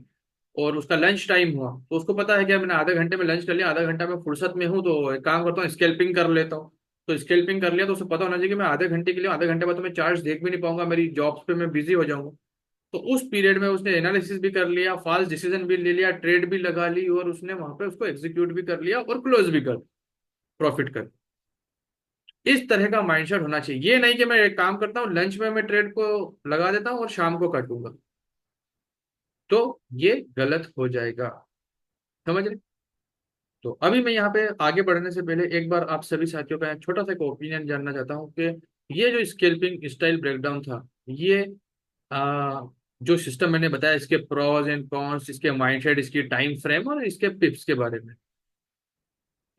और उसका लंच टाइम हुआ, तो उसको पता है कि मैंने आधे घंटे में लंच कर लिया, आधा घंटा में फुर्सत में हूँ, तो एक काम करता हूँ स्केल्पिंग कर लेता हूँ। तो स्केल्पिंग कर लिया तो उसे पता होना चाहिए कि मैं आधे घंटे के लिए, आधे घंटे बाद तो मैं चार्ट देख भी नहीं पाऊंगा, मेरी जॉब्स पे मैं बिजी हो जाऊंगा। तो उस पीरियड में उसने एनालिसिस भी कर लिया, फास्ट डिसीजन भी ले लिया, ट्रेड भी लगा ली, और उसने वहां पे उसको एग्जीक्यूट भी कर लिया और क्लोज भी कर प्रॉफिट कर। इस तरह का माइंडसेट होना चाहिए। ये नहीं कि मैं एक काम करता हूँ लंच में मैं ट्रेड को लगा देता हूँ और शाम को काटूंगा, तो ये गलत हो जाएगा। समझ रहे? तो अभी मैं यहाँ पे आगे बढ़ने से पहले एक बार आप सभी साथियों का एक छोटा सा एक ओपिनियन जानना चाहता हूँ कि ये जो स्केल्पिंग स्टाइल ब्रेकडाउन था, ये आ, जो सिस्टम मैंने बताया, इसके प्रोज एंड कॉन्स, इसके माइंडसेट, इसकी टाइम फ्रेम और इसके टिप्स के बारे में,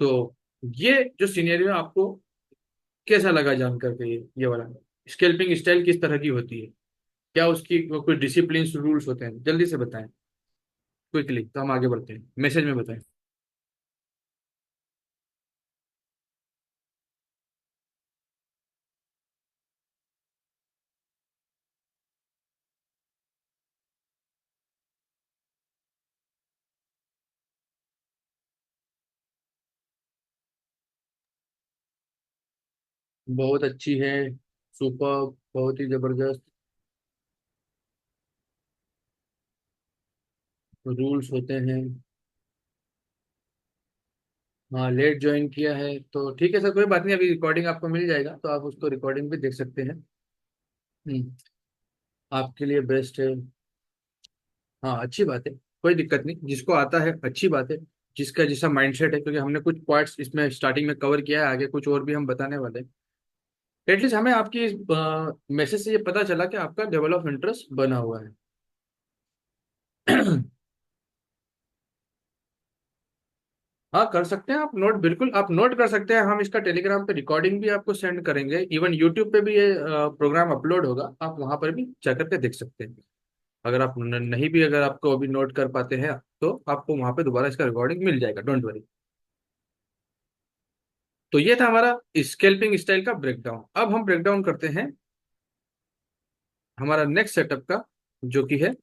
तो ये जो सिनेरियो आपको कैसा लगा जान करके? ये वाला स्केल्पिंग स्टाइल किस तरह की होती है, क्या उसकी कोई डिसिप्लिन रूल्स होते हैं? जल्दी से बताएं क्विकली, तो हम आगे बढ़ते हैं, मैसेज में बताएं। बहुत अच्छी है, सुपर, बहुत ही जबरदस्त रूल्स होते हैं। हाँ, लेट ज्वाइन किया है तो ठीक है सर, कोई बात नहीं, अभी रिकॉर्डिंग आपको मिल जाएगा तो आप उसको रिकॉर्डिंग भी देख सकते हैं। हम्म, आपके लिए बेस्ट है। हाँ, अच्छी बात है, कोई दिक्कत नहीं, जिसको आता है अच्छी बात है, जिसका जैसा माइंडसेट है, क्योंकि हमने कुछ पॉइंट्स इसमें स्टार्टिंग में कवर किया है, आगे कुछ और भी हम बताने वाले हैं। एटलीस्ट हमें आपकी मैसेज से ये पता चला कि आपका लेवल ऑफ इंटरेस्ट बना हुआ है। हाँ, कर सकते हैं आप नोट, बिल्कुल आप नोट कर सकते हैं। हम इसका टेलीग्राम पे रिकॉर्डिंग भी आपको सेंड करेंगे, इवन यूट्यूब पे भी ये प्रोग्राम अपलोड होगा, आप वहां पर भी जा करके देख सकते हैं। अगर आप नहीं भी, अगर आपको अभी नोट कर पाते हैं तो आपको वहां पे दोबारा इसका रिकॉर्डिंग मिल जाएगा, डोंट वरी। तो ये था हमारा स्केल्पिंग स्टाइल का ब्रेकडाउन। अब हम ब्रेकडाउन करते हैं हमारा नेक्स्ट सेटअप का, जो कि है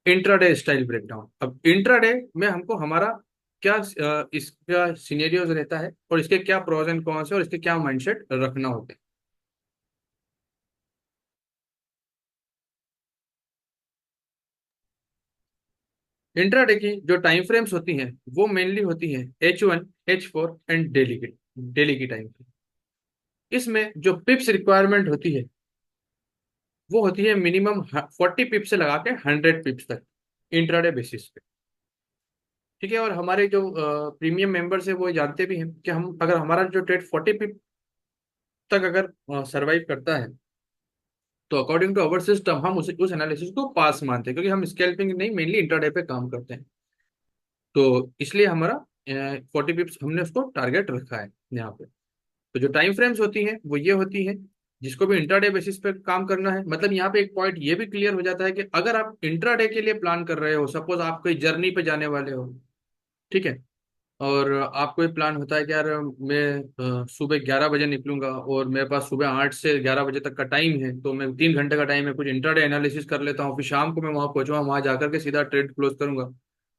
इंट्राडे स्टाइल ब्रेकडाउन। अब इंट्राडे में हमको हमारा क्या इसका सिनेरियोज रहता है, और इसके क्या प्रोज एंड कॉन्स है, और इसके क्या माइंडसेट रखना होते हैं। इंट्राडे की जो टाइम फ्रेम्स होती हैं वो मेनली होती हैं H1, H4 एंड डेली की टाइम फ्रेम। इसमें जो पिप्स रिक्वायरमेंट होती है वो होती है मिनिमम 40 पिप्स से लगा के 100 पिप्स तक। इंट्राडे बेसिस पे। ठीक है, और हमारे जो प्रीमियम मेंबर्स है वो जानते भी हैं कि हम अगर हमारा जो ट्रेड 40 पिप तक अगर सरवाइव करता है, तो अकॉर्डिंग टू अवर सिस्टम हम उस एनालिसिस को पास मानते हैं, क्योंकि हम स्कैल्पिंग नहीं, मेनली इंट्राडे पे काम करते हैं। तो इसलिए हमारा 40 पिप्स हमने उसको टारगेट रखा है यहाँ पे। तो जो टाइम फ्रेम्स होती हैं वो ये होती हैं, जिसको भी इंट्राडे बेसिस पे काम करना है। मतलब यहाँ पे एक पॉइंट ये भी क्लियर हो जाता है कि अगर आप इंट्राडे के लिए प्लान कर रहे हो, सपोज आप कोई जर्नी पे जाने वाले हो, ठीक है, और आपको ये प्लान होता है कि यार मैं सुबह 11 बजे निकलूंगा और मेरे पास सुबह 8 से 11 बजे तक का टाइम है, तो मैं 3 घंटे का टाइम है, कुछ इंट्राडे एनालिसिस कर लेता हूँ, फिर शाम को मैं वहां पहुंचूंगा, वहां जाकर के सीधा ट्रेड क्लोज करूंगा।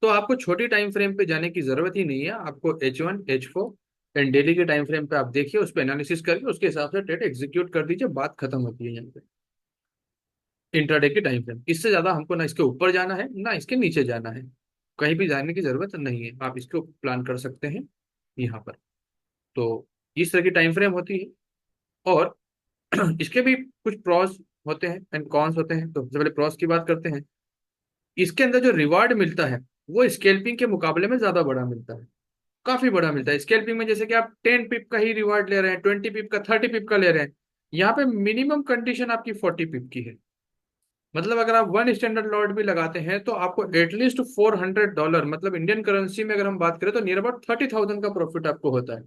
तो आपको छोटी टाइम फ्रेम पे जाने की जरूरत ही नहीं है। आपको H1 H4 एंड डेली के टाइम फ्रेम पे आप देखिए, उस पर एनालिसिस करके उसके हिसाब से ट्रेड एग्जीक्यूट कर दीजिए, बात खत्म होती है यहाँ पे। इंट्राडे की टाइम फ्रेम, इससे ज्यादा हमको ना इसके ऊपर जाना है ना इसके नीचे जाना है, कहीं भी जाने की जरूरत नहीं है, आप इसको प्लान कर सकते हैं यहाँ पर। तो इस तरह की टाइम फ्रेम होती है। और इसके भी कुछ प्रॉस होते हैं एंड कॉन्स होते हैं। तो सबसे पहले प्रॉस की बात करते हैं। इसके अंदर जो रिवार्ड मिलता है वो स्केल्पिंग के मुकाबले में ज्यादा बड़ा मिलता है, काफी बड़ा मिलता है। स्केल्पिंग में जैसे कि आप 10 पिप का ही रिवार्ड ले रहे हैं, 20 पिप का, 30 पिप का ले रहे हैं, यहाँ पे मिनिमम कंडीशन आपकी 40 पिप की है। मतलब अगर आप वन स्टैंडर्ड लॉट भी लगाते हैं तो आपको एटलीस्ट $400, मतलब इंडियन करेंसी में अगर हम बात करें तो नियर अबाउट 30,000 का प्रॉफिट आपको होता है।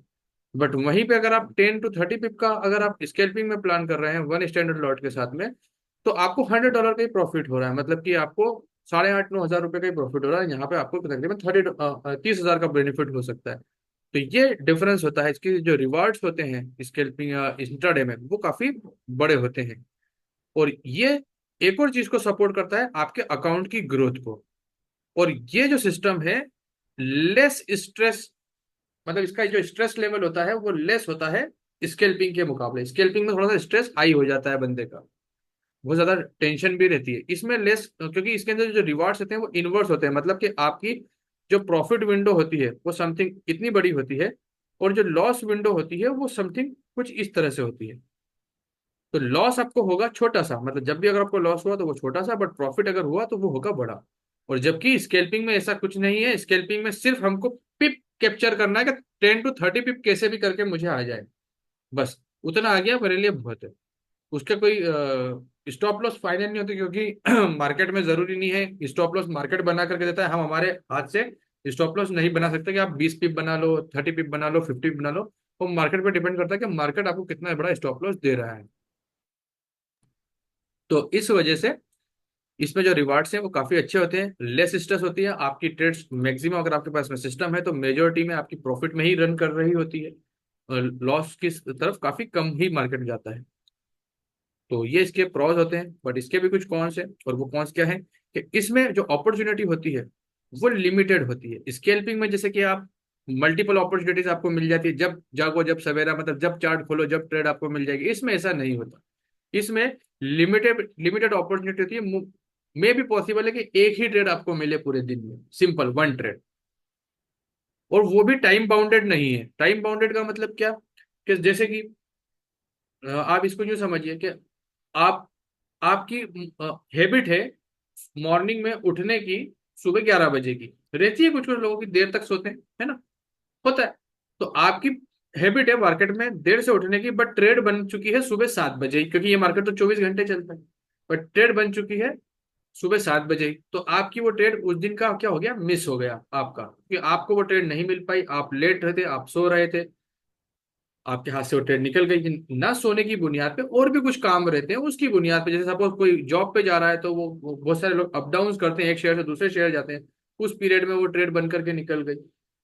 बट वहीं पे अगर आप 10 to 30 पिप का अगर आप स्कैल्पिंग में प्लान कर रहे हैं वन स्टैंडर्ड लॉट के साथ में, तो आपको $100 का ही प्रॉफिट हो रहा है। मतलब कि आपको 8,500-9,000 रुपये का ही प्रॉफिट हो रहा है। यहाँ पे आपको तकरीबन 30,000 का बेनिफिट हो सकता है। तो ये डिफरेंस होता है, इसके जो रिवार्ड्स होते हैं स्कैल्पिंग या इंट्राडे में वो काफी बड़े होते हैं। और ये एक और चीज को सपोर्ट करता है, आपके अकाउंट की ग्रोथ को। और ये जो सिस्टम है, लेस स्ट्रेस, मतलब इसका जो स्ट्रेस लेवल होता है वो लेस होता है स्केल्पिंग के मुकाबले। स्केल्पिंग में थोड़ा सा स्ट्रेस हाई हो जाता है बंदे का, बहुत ज्यादा टेंशन भी रहती है इसमें लेस, क्योंकि इसके अंदर जो रिवार्ड्स होते हैं वो इनवर्स होते हैं। मतलब कि आपकी जो प्रॉफिट विंडो होती है वो समथिंग इतनी बड़ी होती है, और जो लॉस विंडो होती है वो समथिंग कुछ इस तरह से होती है। तो लॉस आपको होगा छोटा सा, मतलब जब भी अगर आपको लॉस हुआ तो वो छोटा सा, बट प्रॉफिट अगर हुआ तो वो होगा बड़ा। और जबकि स्केल्पिंग में ऐसा कुछ नहीं है। स्केल्पिंग में सिर्फ हमको पिप कैप्चर करना है कि 10 to 30 पिप कैसे भी करके मुझे आ जाए, बस उतना आ गया मेरे लिए बहुत है। उसका कोई स्टॉप लॉस फाइनल नहीं होती, क्योंकि मार्केट में जरूरी नहीं है स्टॉप लॉस मार्केट बना करके देता है। हम हमारे हाथ से स्टॉप लॉस नहीं बना सकते कि आप 20 पिप बना लो, 30 पिप बना लो, 50 पिप बना लो। वो मार्केट पे डिपेंड करता है कि मार्केट आपको कितना बड़ा स्टॉप लॉस दे रहा है। तो इस वजह से इसमें जो रिवार्ड्स हैं वो काफी अच्छे होते हैं, लेस स्ट्रेस होती है आपकी ट्रेड्स। मैक्सिमम अगर आपके पास में सिस्टम है तो मेजोरिटी में आपकी प्रॉफिट में ही रन कर रही होती है, और लॉस की तरफ काफी कम ही मार्केट जाता है। तो ये इसके प्रॉस होते हैं, बट इसके भी कुछ कॉन्स हैं। और वो कॉन्स क्या है कि इसमें जो अपॉर्चुनिटी होती है वो लिमिटेड होती है। स्केल्पिंग में जैसे कि आप मल्टीपल अपॉर्चुनिटीज आपको मिल जाती है, जब जागो जब सवेरा, मतलब जब चार्ट खोलो जब ट्रेड आपको मिल जाएगी। इसमें ऐसा नहीं होता। इसमें लिमिटेड लिमिटेड अपॉर्चुनिटी होती है। मे भी पॉसिबल है कि एक ही ट्रेड आपको मिले पूरे दिन में, सिंपल वन ट्रेड। और वो भी टाइम बाउंडेड नहीं है। टाइम बाउंडेड का मतलब क्या, कि जैसे कि आप इसको यूं समझिए कि आप आपकी हैबिट है मॉर्निंग में उठने की, सुबह 11 बजे की रहती है। कुछ कुछ लोगों की देर तक सोते हैं, है ना, होता है। तो आपकी हैबिट है मार्केट में देर से उठने की, बट ट्रेड बन चुकी है सुबह 7 बजे ही, क्योंकि ये मार्केट तो 24 घंटे चलता है। बट ट्रेड बन चुकी है सुबह 7 बजे ही, तो आपकी वो ट्रेड उस दिन का क्या हो गया, मिस हो गया आपका, क्योंकि आपको वो ट्रेड नहीं मिल पाई। आप लेट रहे थे, आप सो रहे थे, आपके हाथ से वो ट्रेड निकल गई। ना सोने की बुनियाद पे और भी कुछ काम रहते हैं उसकी बुनियाद पे, जैसे सपोज कोई जॉब पे जा रहा है तो वो बहुत सारे लोग अप डाउन करते हैं, एक शहर से दूसरे शहर जाते हैं। उस पीरियड में वो ट्रेड बन करके निकल गई,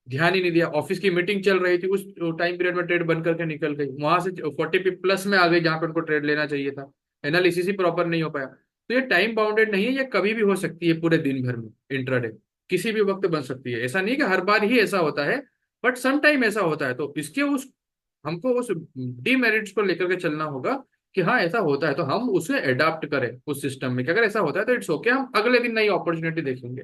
ध्यान ही नहीं दिया। ऑफिस की मीटिंग चल रही थी, उस टाइम पीरियड में ट्रेड बन करके निकल गई, वहां से 40 प्लस में आ गई जहां पर उनको ट्रेड लेना चाहिए था। एनालिसिस ही प्रॉपर नहीं हो पाया। तो ये टाइम बाउंडेड नहीं है, ये कभी भी हो सकती है पूरे दिन भर में। इंट्राडे किसी भी वक्त बन सकती है, ऐसा नहीं कि हर बार ही ऐसा होता है, बट सम टाइम ऐसा होता है। तो इसके उस हमको उस डीमेरिट्स को लेकर के चलना होगा कि हाँ ऐसा होता है, तो हम उसे अडाप्ट करें उस सिस्टम में कि अगर ऐसा होता है तो इट्स ओके, हम अगले दिन नई अपॉर्चुनिटी देखेंगे,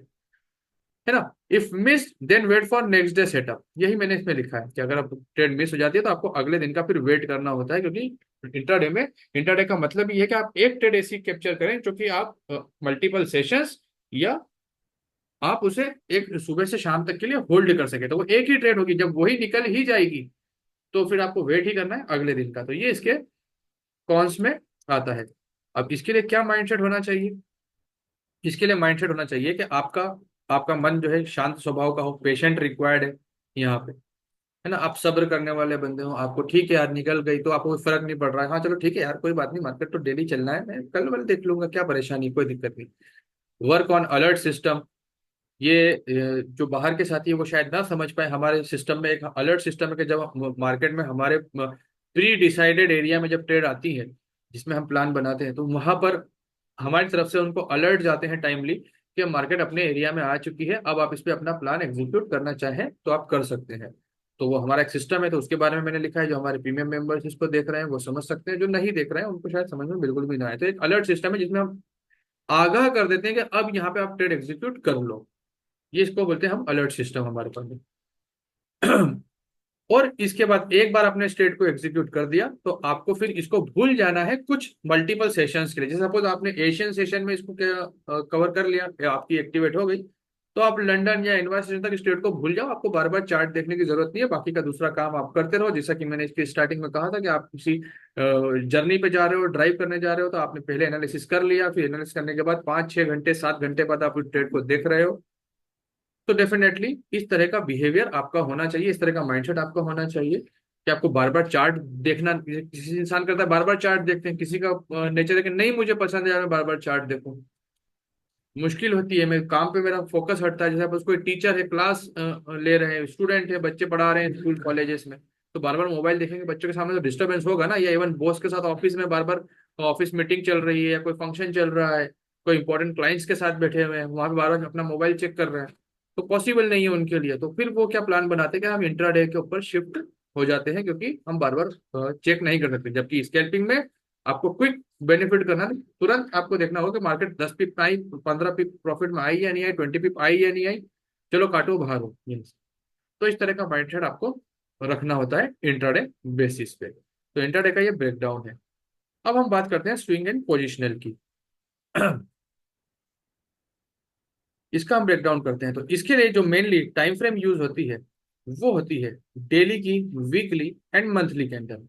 है ना। If miss then wait for next day setup, यही मैंने इसमें लिखा है कि अगर आप ट्रेड मिस हो जाती है तो आपको अगले दिन का फिर वेट करना होता है। क्योंकि इंट्राडे का मतलब ये है कि आप एक ट्रेड ऐसी कैप्चर करें जो कि आप मल्टीपल सेशंस या आप उसे एक सुबह से शाम तक के लिए होल्ड कर सके, तो वो एक ही ट्रेड होगी, जब वही निकल ही जाएगी तो फिर आपको वेट ही करना है अगले दिन का। तो ये इसके कॉन्स में आता है। अब इसके लिए क्या माइंडसेट होना चाहिए? इसके लिए माइंडसेट होना चाहिए कि आपका आपका मन जो है शांत स्वभाव का हो, पेशेंट रिक्वायर्ड है यहाँ पे, है ना। आप सब्र करने वाले बंदे हो, आपको ठीक है यार निकल गई तो आपको कोई फर्क नहीं पड़ रहा है, हाँ चलो ठीक है यार कोई बात नहीं, मार्केट तो डेली चलना है, मैं कल वाले देख लूंगा, क्या परेशानी, कोई दिक्कत नहीं। Work on alert system. ये जो बाहर के साथी है वो शायद ना समझ पाए, हमारे सिस्टम में एक अलर्ट सिस्टम है कि जब मार्केट में हमारे प्री डिसाइडेड एरिया में जब ट्रेड आती है, जिसमें हम प्लान बनाते हैं, तो वहां पर हमारी तरफ से उनको अलर्ट जाते हैं टाइमली कि मार्केट अपने एरिया में आ चुकी है, अब आप इस पे अपना प्लान एग्जीक्यूट करना चाहें तो आप कर सकते हैं। तो वो हमारा एक सिस्टम है, तो उसके बारे में मैंने लिखा है, जो हमारे प्रीमियम मेंबर्स इसको देख रहे हैं वो समझ सकते हैं, जो नहीं देख रहे हैं उनको शायद समझ में बिल्कुल भी ना आए। तो एक अलर्ट सिस्टम है जिसमें हम आगाह कर देते हैं कि अब यहाँ पे आप ट्रेड एग्जीक्यूट कर लो। ये इसको बोलते हैं हम अलर्ट सिस्टम हमारे पास में। और इसके बाद एक बार आपने स्टेट को एग्जीक्यूट कर दिया तो आपको फिर इसको भूल जाना है कुछ मल्टीपल सेशंस के लिए। जैसे सपोज आपने एशियन सेशन में इसको क्या कवर कर लिया या आपकी एक्टिवेट हो गई, तो आप लंदन या इन्वाइट सेशन तक स्टेट को भूल जाओ, आपको बार बार चार्ट देखने की जरूरत नहीं है, बाकी का दूसरा काम आप करते रहो। जैसा कि मैंने इसकी स्टार्टिंग में कहा था कि आप किसी जर्नी पे जा रहे हो, ड्राइव करने जा रहे हो, तो आपने पहले एनालिसिस कर लिया, फिर एनालिसिस करने के बाद 5 6 घंटे 7 घंटे बाद आप उस ट्रेड को देख रहे हो, तो डेफिनेटली इस तरह का बिहेवियर आपका होना चाहिए, इस तरह का माइंडसेट आपका होना चाहिए कि आपको बार बार चार्ट देखना। किसी इंसान करता है बार बार चार्ट देखते हैं, किसी का नेचर है कि नहीं मुझे पसंद है यार मैं बार बार चार्ट देखूं, मुश्किल होती है, मैं काम पे मेरा फोकस हटता है। जैसे आप कोई टीचर है, क्लास ले रहे हैं, स्टूडेंट है, बच्चे पढ़ा रहे हैं स्कूल कॉलेजेस में, तो बार बार मोबाइल देखेंगे बच्चों के सामने तो डिस्टर्बेंस होगा ना। या इवन बॉस के साथ ऑफिस में बार बार ऑफिस मीटिंग चल रही है या कोई फंक्शन चल रहा है, कोई इंपॉर्टेंट क्लाइंट्स के साथ बैठे हुए हैं, वहां पे बार बार अपना मोबाइल चेक कर रहे हैं, तो पॉसिबल नहीं है उनके लिए। तो फिर वो क्या प्लान बनाते हैं कि हम इंट्राडे के ऊपर शिफ्ट हो जाते हैं, क्योंकि हम बार बार चेक नहीं कर सकते। जबकि स्कैल्पिंग में आपको क्विक बेनिफिट करना है, तुरंत आपको देखना होगा कि मार्केट 10 पिप आई, 15 पिप प्रॉफिट में आई या नहीं आई, 20 पिप आई या नहीं आई, चलो काटो बाहर हो मीन्स। तो इस तरह का माइंडसेट आपको रखना होता है इंट्राडे बेसिस पे। तो इंट्राडे का ये ब्रेकडाउन है। अब हम बात करते हैं स्विंग एंड पोजिशनल की। इसका हम ब्रेकडाउन करते हैं, तो इसके लिए जो मेनली टाइम फ्रेम यूज होती है वो होती है डेली की, वीकली एंड मंथली कैंडल।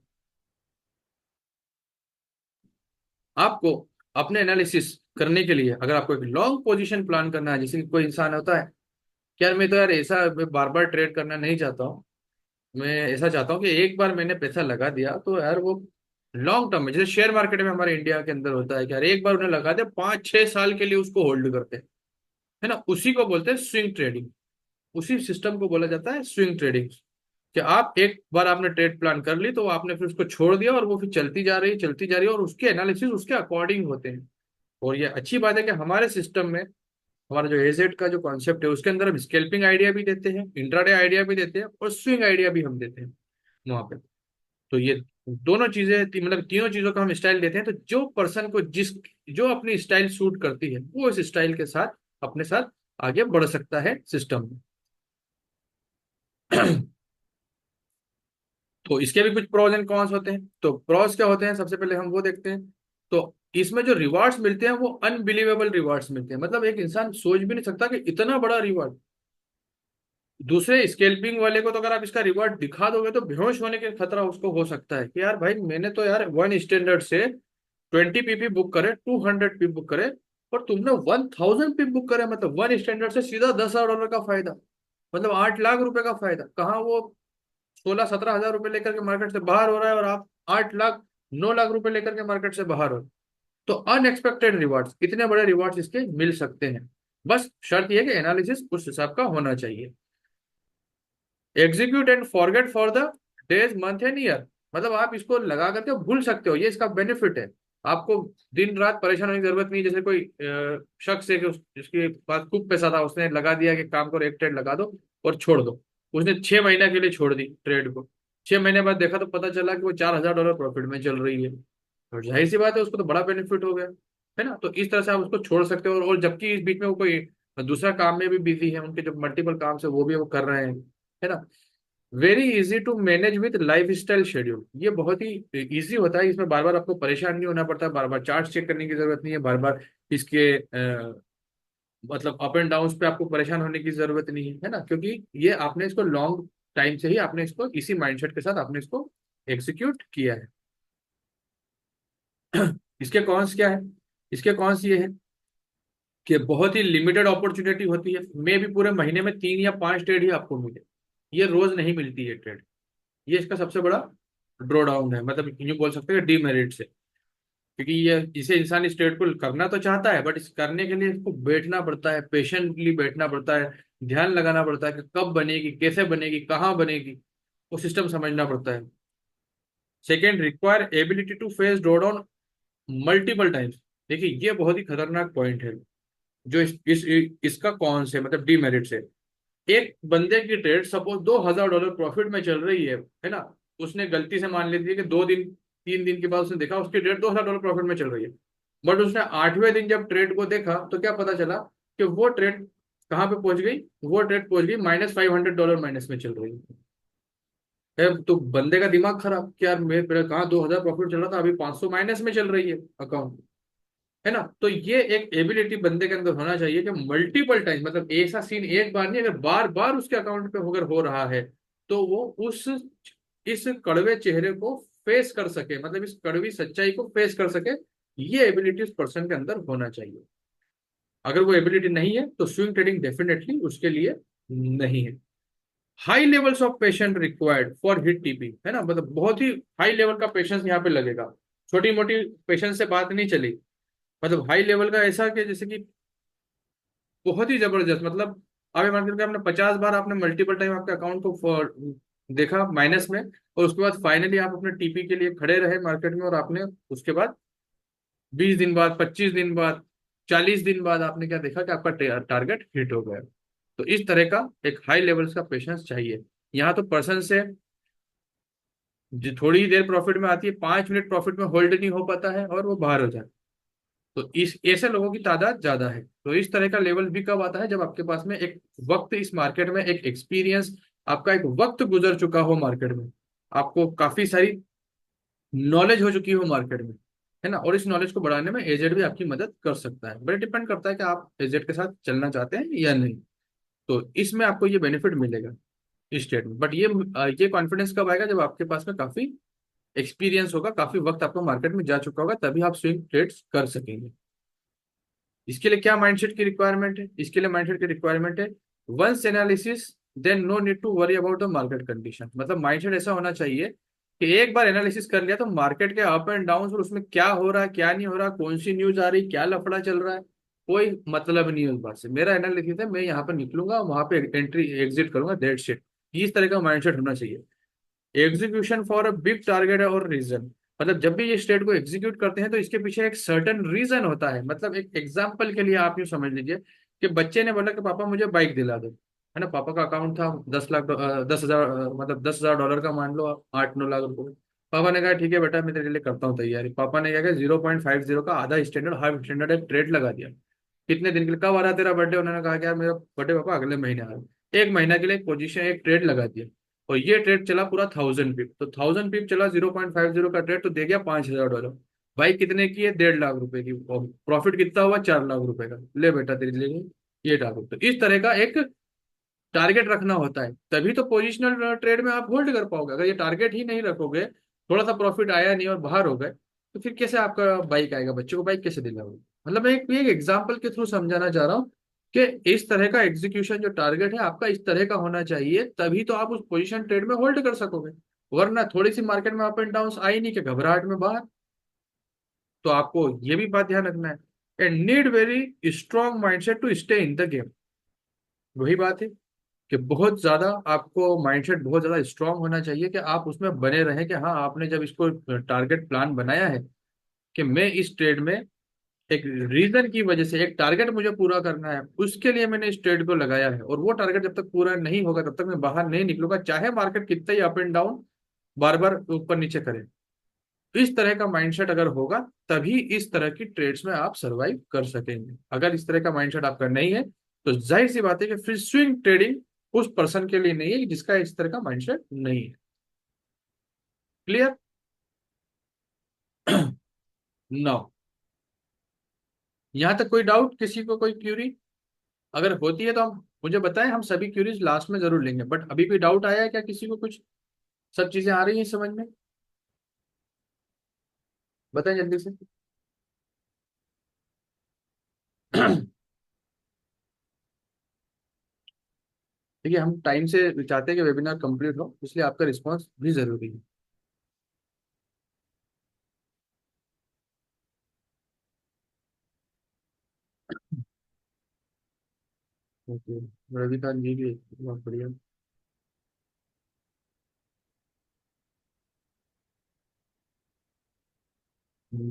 आपको अपने एनालिसिस करने के लिए अगर आपको एक लॉन्ग पोजीशन प्लान करना है, जैसे कि कोई इंसान होता है कि यार मैं तो यार ऐसा मैं बार बार ट्रेड करना नहीं चाहता हूँ, मैं ऐसा चाहता हूँ कि एक बार मैंने पैसा लगा दिया तो यार वो लॉन्ग टर्म में, जैसे शेयर मार्केट में हमारे इंडिया के अंदर होता है कि यार एक बार उन्हें लगा दिया 5 6 साल के लिए उसको होल्ड करते हैं, है ना, उसी को बोलते हैं स्विंग ट्रेडिंग। उसी सिस्टम को बोला जाता है स्विंग ट्रेडिंग। कि आप एक बार आपने ट्रेड प्लान कर ली तो आपने फिर उसको छोड़ दिया और वो फिर चलती जा रही है चलती जा रही है, और उसके एनालिसिस उसके अकॉर्डिंग होते हैं। और ये अच्छी बात है कि हमारे सिस्टम में हमारा जो एजेड का जो कॉन्सेप्ट है उसके अंदर हम स्केल्पिंग आइडिया भी देते हैं, इंट्राडे आइडिया भी देते हैं और स्विंग आइडिया भी हम देते हैं वहां पे। तो ये दोनों चीजें मतलब तीनों चीजों का हम स्टाइल देते हैं, तो जो पर्सन को जिस जो अपनी स्टाइल सूट करती है वो इस स्टाइल के साथ अपने साथ आगे बढ़ सकता है सिस्टम में। तो इसके भी कुछ प्रोज एंड कॉन्स होते हैं। तो प्रोज क्या होते हैं, सबसे पहले हम वो देखते हैं। तो इसमें जो रिवार्ड्स मिलते हैं वो अनबिलीवेबल रिवार्ड्स मिलते हैं, मतलब एक इंसान सोच भी नहीं सकता कि इतना बड़ा रिवार्ड। दूसरे स्केल्पिंग वाले को तो अगर आप इसका रिवार्ड दिखा दोगे तो बेहोश होने का खतरा उसको हो सकता है कि यार भाई मैंने तो यार 1 स्टैंडर्ड से 20 पीपी बुक करे, 200 पीप बुक करे, और तुमने 1000 पीप बुक करे, मतलब 1 स्टैंडर्ड से सीधा $10,000 का फायदा, मतलब 8 लाख रुपए का फायदा। कहाँ वो 16 17 हजार रुपए लेकर के मार्केट से बाहर हो रहा है और आप 8 लाख 9 लाख रुपए लेकर के मार्केट से बाहर हो। तो अनएक्सपेक्टेड रिवार्ड्स, इतने बड़े रिवार्ड्स इसके मिल सकते हैं। बस शर्त यह है कि एनालिसिस उस हिसाब का होना चाहिए। Execute and forget for the days month and year, मतलब आप इसको लगा करके भूल सकते हो, ये इसका बेनिफिट है। आपको दिन रात परेशान होने की जरूरत नहीं। जैसे कोई शख्स है कि जिसके पास खूब पैसा था, उसने लगा दिया कि काम करो एक ट्रेड लगा दो और छोड़ दो। उसने 6 महीने के लिए छोड़ दी ट्रेड को, 6 महीने बाद देखा तो पता चला कि वो $4,000 प्रॉफिट में चल रही है। और जाहिर सी बात है उसको तो बड़ा बेनिफिट हो गया, है ना। तो इस तरह से आप उसको छोड़ सकते हो, और जबकि इस बीच में वो कोई दूसरा काम में भी बिजी है, उनके जो मल्टीपल काम है वो भी वो कर रहे हैं, है ना। Very easy to manage with lifestyle schedule, ये बहुत ही इजी होता है, इसमें बार बार आपको परेशान नहीं होना पड़ता, बार बार चार्ट चेक करने की जरूरत नहीं है, बार बार इसके मतलब अप एंड डाउन पे आपको परेशान होने की जरूरत नहीं है ना, क्योंकि ये आपने इसको लॉन्ग टाइम से ही आपने इसको इसी माइंडसेट के साथ आपने इसको एग्जीक्यूट किया है। इसके कॉन्स क्या है? इसके कॉन्स ये है कि बहुत ही लिमिटेड अपॉर्चुनिटी होती है, मे भी पूरे महीने में 3 या 5 ट्रेड ही आपको मिले, ये रोज नहीं मिलती है ट्रेड। ये इसका सबसे बड़ा ड्रॉ डाउन है, मतलब यूँ बोल सकते हैं डीमेरिट से। क्योंकि ये इसे इंसान इस ट्रेड को करना तो चाहता है, बट इस करने के लिए इसको बैठना पड़ता है, पेशेंटली बैठना पड़ता है, ध्यान लगाना पड़ता है कि कब बनेगी, कैसे बनेगी, कहाँ बनेगी, वो सिस्टम समझना पड़ता है। Second, require ability to face drawdown multiple times. देखिए ये बहुत ही खतरनाक पॉइंट है, जो इसका कौन से मतलब डीमेरिट से। एक बंदे की ट्रेड सपोज $2,000 प्रॉफिट में चल रही है ना, उसने गलती से मान ली थी कि 2 दिन 3 दिन के बाद उसने देखा उसकी ट्रेड $2,000 प्रॉफिट में चल रही है। बट उसने 8वें दिन जब ट्रेड को देखा तो क्या पता चला कि वो ट्रेड कहाँ पे पहुंच गई, वो ट्रेड पहुंच गई -$500 माइनस में चल रही है। तो बंदे का दिमाग खराब कि यार मेरे कहाँ 2,000 प्रॉफिट चल रहा था, अभी 500 माइनस में चल रही है अकाउंट, है ना। तो ये एक एबिलिटी बंदे के अंदर होना चाहिए कि मल्टीपल टाइम, मतलब ऐसा सीन एक बार नहीं, अगर बार बार उसके अकाउंट पे अगर हो रहा है तो वो उस इस कड़वे चेहरे को फेस कर सके, मतलब इस कड़वी सच्चाई को फेस कर सके। ये एबिलिटी उस पर्सन के अंदर होना चाहिए। अगर वो एबिलिटी नहीं है तो स्विंग ट्रेडिंग डेफिनेटली उसके लिए नहीं है। High levels of patient required for hit TP, है ना, मतलब बहुत ही हाई लेवल का पेशेंस यहाँ पे लगेगा। छोटी मोटी पेशेंस से बात नहीं चली, मतलब हाई लेवल का ऐसा कि जैसे कि बहुत ही जबरदस्त, मतलब आप ये मान के चलिए आपने 50 बार आपने मल्टीपल टाइम आपके अकाउंट को देखा माइनस में, और उसके बाद फाइनली आप अपने टीपी के लिए खड़े रहे मार्केट में, और आपने उसके बाद 20 दिन बाद, 25 दिन बाद, 40 दिन बाद आपने क्या देखा कि आपका टारगेट हिट हो गया। तो इस तरह का एक हाई लेवल का पेशेंस चाहिए। यहाँ तो पर्सन से जो थोड़ी ही देर प्रॉफिट में आती है, 5 मिनट प्रॉफिट में होल्ड नहीं हो पाता है और वो बाहर हो जाता है। तो इस ऐसे लोगों की तादाद ज्यादा है। तो इस तरह का लेवल भी कब आता है, जब आपके पास में एक वक्त इस मार्केट में एक एक्सपीरियंस, आपका एक वक्त गुजर चुका हो मार्केट में, आपको काफी सारी नॉलेज हो चुकी हो मार्केट में, है ना। और इस नॉलेज को बढ़ाने में एजेड भी आपकी मदद कर सकता है, बट डिपेंड करता है कि आप एजेड के साथ चलना चाहते हैं या नहीं। तो इसमें आपको ये बेनिफिट मिलेगा इस स्टेट में। बट ये कॉन्फिडेंस कब आएगा, जब आपके पास में काफी एक्सपीरियंस होगा, काफी वक्त आपको मार्केट में जा चुका होगा, तभी आप स्विंग ट्रेड्स कर सकेंगे। इसके लिए क्या माइंडसेट की रिक्वायरमेंट है? इसके लिए माइंडसेट की रिक्वायरमेंट है once analysis then no need to worry about the market condition. मतलब माइंडसेट ऐसा होना चाहिए कि एक बार एनालिसिस कर लिया तो मार्केट के अप एंड डाउन और उसमें क्या हो रहा है क्या नहीं हो रहा, कौन सी न्यूज आ रही, क्या लफड़ा चल रहा है, कोई मतलब नहीं है उस बात से। मेरा एनालिसिस है, मैं यहाँ पर निकलूंगा, वहां पे एंट्री एग्जिट करूंगा, दैट शिट। इस तरह का माइंडसेट होना चाहिए। Execution for a big target और रीजन, मतलब जब भी ये स्टेट को एग्जीक्यूट करते हैं तो इसके पीछे एक सर्टन रीजन होता है। मतलब एक एग्जांपल के लिए आप यूँ समझ लीजिए कि बच्चे ने बोला कि पापा मुझे बाइक दिला दो, है ना। पापा का अकाउंट था 10 लाख, 10,000, मतलब $10,000 का, मान लो आप 8-9 लाख रुपए। पापा ने कहा ठीक है बेटा, मैं तेरे लिए करता हूँ तैयारी। पापा ने क्या किया, 0.50 का आधा स्टैंडर्ड हाफ स्टैंडर्ड एक ट्रेड लगा दिया। कितने दिन के लिए, कब आ रहा है तेरा बर्थडे? उन्होंने कहा कि यार मेरा बर्थडे पापा अगले महीने आ रहा है। 1 महीना के लिए एक पोजीशन एक ट्रेड लगा दिया, और ये ट्रेड चला पूरा 1000 पिप। तो 1000 पिप चला 0.50 का ट्रेड, तो दे गया $5,000। भाई कितने की है? 1.5 लाख रुपए की। प्रॉफिट कितना हुआ? 4 लाख रुपए का। ले बेटा तेरे लिए ये टारगेट। तो इस तरह का एक टारगेट रखना होता है, तभी तो पोजिशनल ट्रेड में आप होल्ड कर पाओगे। अगर ये टारगेट ही नहीं रखोगे, थोड़ा सा प्रॉफिट आया नहीं और बाहर हो गए, तो फिर कैसे आपका बाइक आएगा? बच्चे को बाइक कैसे दिलाओगे? मतलब मैं एक एग्जांपल के थ्रू समझाना चाह रहा हूँ कि इस तरह का एग्जीक्यूशन जो टारगेट है आपका इस तरह का होना चाहिए, तभी तो आप उस पोजीशन ट्रेड में होल्ड कर सकोगे। वरना थोड़ी सी मार्केट में अप एंड डाउन आई नहीं कि घबराहट में बाहर। तो आपको ये भी बात ध्यान रखना है, and need very strong mindset to stay in the game. वही बात है कि बहुत ज्यादा आपको माइंडसेट बहुत ज्यादा स्ट्रांग होना चाहिए कि आप उसमें बने रहें, कि हाँ आपने जब इसको टारगेट प्लान बनाया है कि मैं इस ट्रेड में एक रीजन की वजह से एक टारगेट मुझे पूरा करना है, उसके लिए मैंने इस ट्रेड को लगाया है, और वो टारगेट जब तक पूरा नहीं होगा तब तक मैं बाहर नहीं निकलूंगा, चाहे मार्केट कितना ही अप एंड डाउन बार बार ऊपर नीचे करे। इस तरह का माइंडसेट अगर होगा, तभी इस तरह की ट्रेड्स में आप सरवाइव कर सकेंगे। अगर इस तरह का माइंडसेट आपका नहीं है, तो जाहिर सी बात है कि फिर स्विंग ट्रेडिंग उस पर्सन के लिए नहीं है जिसका इस तरह का माइंडसेट नहीं है। क्लियर? नाउ, यहां तक कोई डाउट, किसी को कोई क्यूरी? अगर होती है तो हम मुझे बताएं, हम सभी क्यूरीज लास्ट में जरूर लेंगे। बट अभी कोई डाउट आया है क्या किसी को कुछ? सब चीजें आ रही हैं समझ में? बताएं जल्दी से। देखिए, हम टाइम से चाहते हैं कि वेबिनार कंप्लीट हो, इसलिए आपका रिस्पांस भी जरूरी है। ओके, रविकांत जी भी बहुत बढ़िया।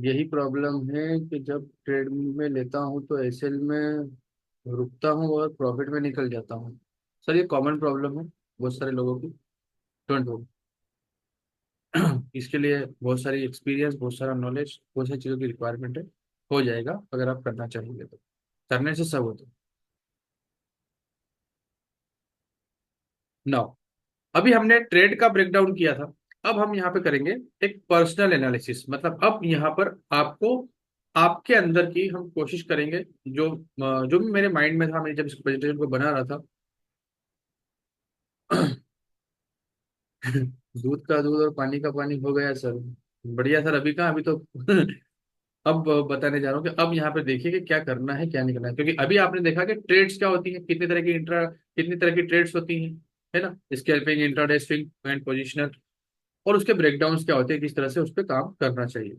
यही प्रॉब्लम है कि जब ट्रेड में लेता हूँ तो एसएल में रुकता हूँ और प्रॉफिट में निकल जाता हूँ। सर ये कॉमन प्रॉब्लम है बहुत सारे लोगों की। Don't worry. इसके लिए बहुत सारी एक्सपीरियंस, बहुत सारा नॉलेज, बहुत सारी चीज़ों की रिक्वायरमेंट है। हो जाएगा अगर आप करना चाहेंगे तो। करने से सब होता है। नाउ, अभी हमने ट्रेड का ब्रेकडाउन किया था। अब हम यहाँ पे करेंगे एक पर्सनल एनालिसिस। मतलब अब यहाँ पर आपको, आपके अंदर की हम कोशिश करेंगे। जो भी मेरे माइंड में था, मैं जब इस प्रेजेंटेशन को बना रहा था। दूध का दूध और पानी का पानी हो गया सर। बढ़िया सर। अभी कहाँ, अभी तो अब बताने जा रहा हूँ कि अब यहाँ पे देखिए कि क्या करना है क्या नहीं करना है। क्योंकि अभी आपने देखा कि ट्रेड्स क्या होती है, कितनी तरह की ट्रेड्स होती हैं, है ना? Scalping, intraday, swing and positional. और उसके ब्रेकडाउन्स क्या होते हैं, किस तरह से उस पर काम करना चाहिए।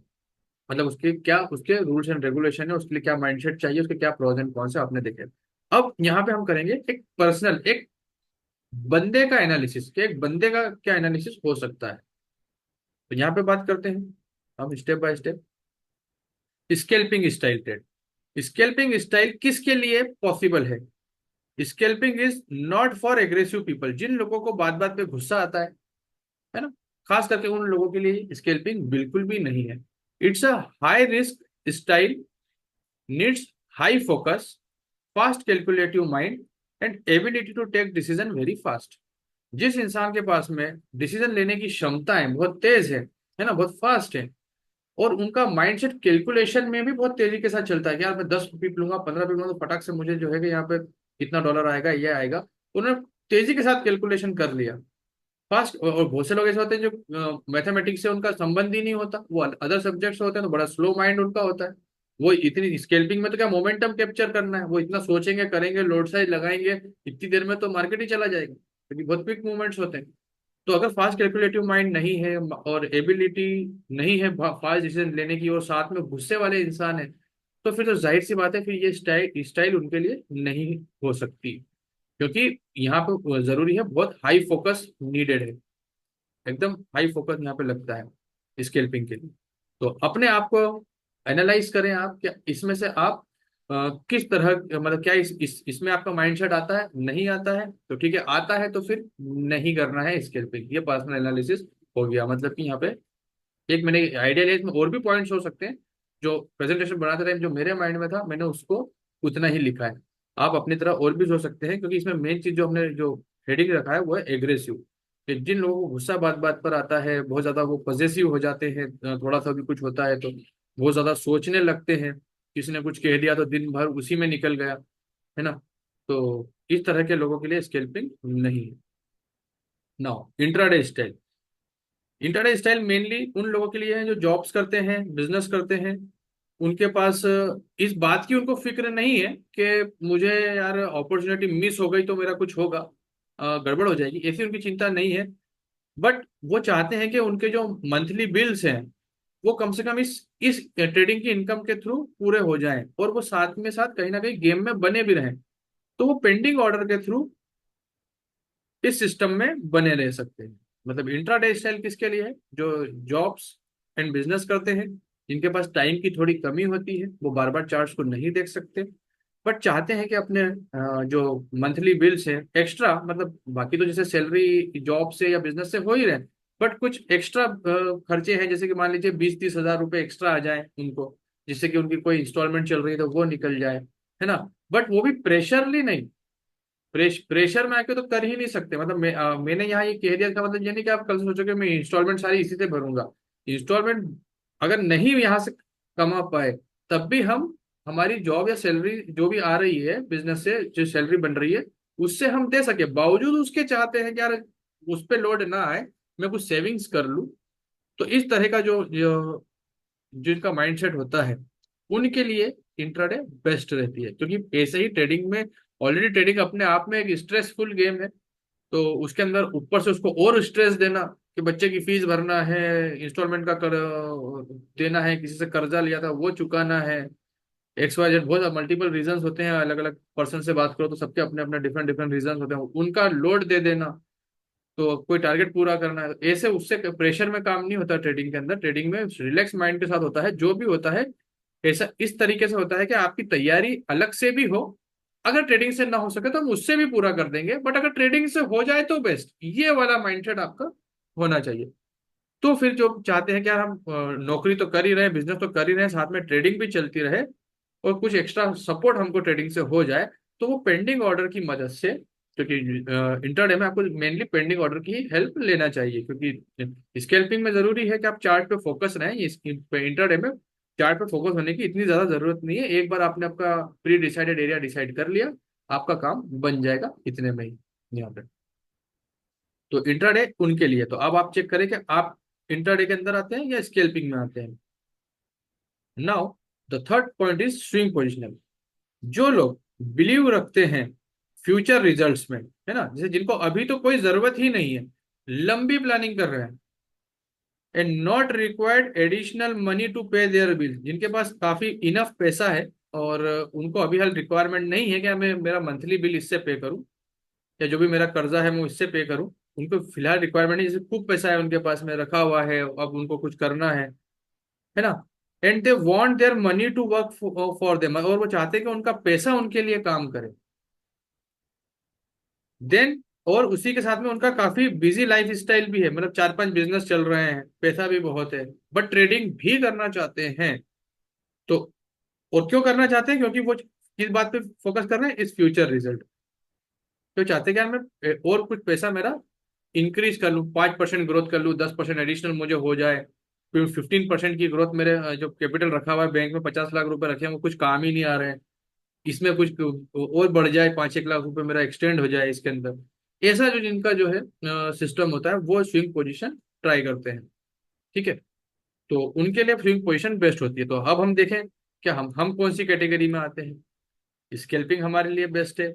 मतलब उसके क्या, उसके रूल्स एंड रेगुलेशन है, उसके लिए क्या माइंडसेट चाहिए, उसके क्या प्रोज एंड कॉन्स है, आपने देखे। अब यहाँ पे हम करेंगे एक पर्सनल, एक बंदे का एनालिसिस, कि एक बंदे का क्या एनालिसिस हो सकता है। तो यहाँ पे बात करते हैं हम step by step. Scalping style trade. Scalping style किसके लिए पॉसिबल है? Scalping is not for aggressive people. जिन लोगों को बात बात पे गुस्सा आता है ना, खास करके उन लोगों के लिए स्केल्पिंग बिल्कुल भी नहीं है। It's a high risk style, needs high focus, fast calculative mind and ability to take decision very fast. जिस इंसान के पास में डिसीजन लेने की क्षमताएं बहुत तेज है ना, बहुत फास्ट है, और उनका माइंडसेट कैलकुलेशन में भी बहुत तेजी के साथ चलता है कि यार मैं 10 पिप लूंगा, 15 पिप लूंगा, तो फटाक से मुझे जो है कि यहाँ पे इतना डॉलर आएगा, ये आएगा। उन्होंने तेजी के साथ कैलकुलेशन कर लिया, फास्ट। और बहुत से लोग ऐसे होते हैं जो मैथमेटिक्स से उनका संबंध ही नहीं होता, वो अदर सब्जेक्ट्स होते हैं, तो बड़ा स्लो माइंड उनका होता है। वो इतनी स्केल्पिंग में तो क्या मोमेंटम कैप्चर करना है, वो इतना सोचेंगे, करेंगे, लोड साइज लगाएंगे, इतनी देर में तो मार्केट ही चला जाएगा, क्योंकि बहुत क्विक मूवमेंट्स होते हैं। तो अगर फास्ट कैलकुलेटिव माइंड नहीं है और एबिलिटी नहीं है फास्ट डिसीजन लेने की, और साथ में गुस्से वाले इंसान है, तो फिर तो जाहिर सी बात है, फिर ये स्टाइल स्टाइल उनके लिए नहीं हो सकती। क्योंकि यहाँ पे जरूरी है, बहुत हाई फोकस नीडेड है। एकदम हाई फोकस यहाँ पे लगता है स्केल्पिंग के लिए। तो अपने आप को एनालाइज करें आप, क्या इसमें से आप किस तरह, मतलब क्या इसमें आपका माइंडसेट आता है, नहीं आता है तो ठीक है, आता है तो फिर नहीं करना है स्केल्पिंग। ये पर्सनल एनालिसिस हो गया। मतलब कि यहाँ पे एक मैंने आइडिया लिया, इसमें और भी पॉइंट्स हो सकते हैं। जो प्रेजेंटेशन बनाते टाइम जो मेरे माइंड में था, मैंने उसको उतना ही लिखा है। आप अपनी तरह और भी सोच सकते हैं, क्योंकि इसमें मेन चीज जो हमने जो हेडिंग रखा है वो है एग्रेसिव। कि जिन लोगों को गुस्सा बात बात पर आता है, बहुत ज्यादा वो पॉजेसिव हो जाते हैं, थोड़ा सा भी कुछ होता है तो बहुत ज्यादा सोचने लगते हैं। किसी ने कुछ कह दिया तो दिन भर उसी में निकल गया, है ना? तो इस तरह के लोगों के लिए स्केल्पिंग नहीं है। Now, intraday style. Intraday style mainly उन लोगों के लिए है जो जॉब्स करते हैं, बिजनेस करते हैं। उनके पास इस बात की उनको फिक्र नहीं है कि मुझे यार अपॉर्चुनिटी मिस हो गई तो मेरा कुछ होगा, गड़बड़ हो जाएगी, ऐसी उनकी चिंता नहीं है। बट वो चाहते हैं कि उनके जो मंथली बिल्स हैं वो कम से कम इस ट्रेडिंग की इनकम के थ्रू पूरे हो जाएं, और वो साथ में साथ कहीं ना कहीं गेम में बने भी रहें। तो वो पेंडिंग ऑर्डर के थ्रू इस सिस्टम में बने रह सकते हैं। मतलब इंट्राडे स्टाइल किसके लिए है? जो जॉब्स एंड बिजनेस करते हैं, जिनके पास टाइम की थोड़ी कमी होती है, वो बार बार चार्ट्स को नहीं देख सकते, बट चाहते हैं कि अपने जो मंथली बिल्स हैं एक्स्ट्रा, मतलब बाकी तो जैसे सैलरी जॉब से या बिजनेस से हो ही रहे, बट कुछ एक्स्ट्रा खर्चे हैं, जैसे कि मान लीजिए 20-30 हज़ार रुपए एक्स्ट्रा आ जाए उनको, जिससे कि उनकी कोई इंस्टॉलमेंट चल रही है तो वो निकल जाए, है ना? बट वो भी प्रेशरली नहीं। प्रेशर में आके तो कर ही नहीं सकते। मतलब मैंने यहाँ ये कह दिया, का मतलब ये नहीं कि आप कल सोचोगे मैं इंस्टॉलमेंट सारी इसी से भरूंगा। इंस्टॉलमेंट अगर नहीं यहाँ से कमा पाए, तब भी हम हमारी जॉब या सैलरी जो भी आ रही है बिजनेस से, जो सैलरी बन रही है उससे हम दे सके, बावजूद उसके चाहते हैं कि यार उस पे लोड ना आए, मैं कुछ सेविंग्स कर लूं। तो इस तरह का जिनका माइंडसेट होता है उनके लिए इंट्राडे बेस्ट रहती है, क्योंकि ऐसे ही ट्रेडिंग में, ऑलरेडी ट्रेडिंग अपने आप में एक स्ट्रेसफुल गेम है, तो उसके अंदर ऊपर से उसको और स्ट्रेस देना कि बच्चे की फीस भरना है, इंस्टॉलमेंट का देना है, किसी से कर्जा लिया था वो चुकाना है, एक्स वाई जेड, बहुत मल्टीपल रीजंस होते हैं, अलग अलग पर्सन से बात करो तो सबके अपने अपने डिफरेंट डिफरेंट रीजंस होते हैं, उनका लोड दे देना, तो कोई टारगेट पूरा करना है, ऐसे उससे प्रेशर में काम नहीं होता ट्रेडिंग के अंदर। ट्रेडिंग में रिलैक्स माइंड के साथ होता है, जो भी होता है ऐसा इस तरीके से होता है कि आपकी तैयारी अलग से भी हो, अगर ट्रेडिंग से ना हो सके तो हम उससे भी पूरा कर देंगे, बट अगर ट्रेडिंग से हो जाए तो बेस्ट, ये वाला माइंडसेट आपका होना चाहिए। तो फिर जो चाहते हैं कि यार हम नौकरी तो कर ही रहे हैं, बिजनेस तो कर ही रहे हैं, साथ में ट्रेडिंग भी चलती रहे और कुछ एक्स्ट्रा सपोर्ट हमको ट्रेडिंग से हो जाए, तो वो पेंडिंग ऑर्डर की मदद से, क्योंकि इंटरडे में आपको मेनली पेंडिंग ऑर्डर की हेल्प लेना चाहिए, क्योंकि स्कैल्पिंग में जरूरी है कि आप चार्ट पे फोकस रहें, इंटरडे में चार्ट पे फोकस होने की इतनी ज्यादा जरूरत नहीं है, एक बार आपने आपका प्री डिसाइडेड एरिया डिसाइड कर लिया, आपका काम बन जाएगा इतने में ही यहाँ पे। तो इंट्राडे उनके लिए, तो अब आप चेक करें कि आप इंट्राडे के अंदर आते हैं या स्कैल्पिंग में आते हैं। Now the third point is swing positional. जो लोग बिलीव रखते हैं फ्यूचर रिजल्ट्स में, है ना, जैसे जिनको अभी तो कोई जरूरत ही नहीं है, लंबी प्लानिंग कर रहे हैं, and not required additional money to pay their bill, जिनके पास काफी इनफ पैसा है और उनको अभी हाल रिक्वायरमेंट नहीं है कि मैं मेरा मंथली बिल इससे पे करूं, या जो भी मेरा कर्जा है मैं इससे पे करूं, उनको फिलहाल रिक्वायरमेंट नहीं, जैसे खूब पैसा है उनके पास में रखा हुआ है, अब उनको कुछ करना है ना, and they want their money to work for them, और वो चाहते हैं कि उनका पैसा उनके लिए काम करे, देन, और उसी के साथ में उनका काफी बिजी लाइफ स्टाइल भी है, मतलब चार पांच बिजनेस चल रहे हैं, पैसा भी बहुत है, बट ट्रेडिंग भी करना चाहते हैं। तो और क्यों करना चाहते हैं, क्योंकि वो किस बात पे फोकस कर रहे हैं, इस फ्यूचर रिजल्ट। तो चाहते हैं कि यार मैं और कुछ पैसा मेरा इंक्रीज कर लूँ, 5% ग्रोथ कर लूँ, 10% एडिशनल मुझे हो जाए, फिर 15% की ग्रोथ, मेरे जो कैपिटल रखा हुआ है बैंक में 50 लाख रुपए रखे हैं वो कुछ काम ही नहीं आ रहे हैं, इसमें कुछ और बढ़ जाए, 5-1 लाख रुपए मेरा एक्सटेंड हो जाए इसके अंदर, ऐसा जो जिनका जो है सिस्टम होता है वो स्विंग पोजीशन ट्राई करते हैं। ठीक है, तो उनके लिए स्विंग पोजीशन बेस्ट होती है। तो अब हम देखें कि हम कौन सी कैटेगरी में आते हैं, स्कैल्पिंग हमारे लिए बेस्ट है,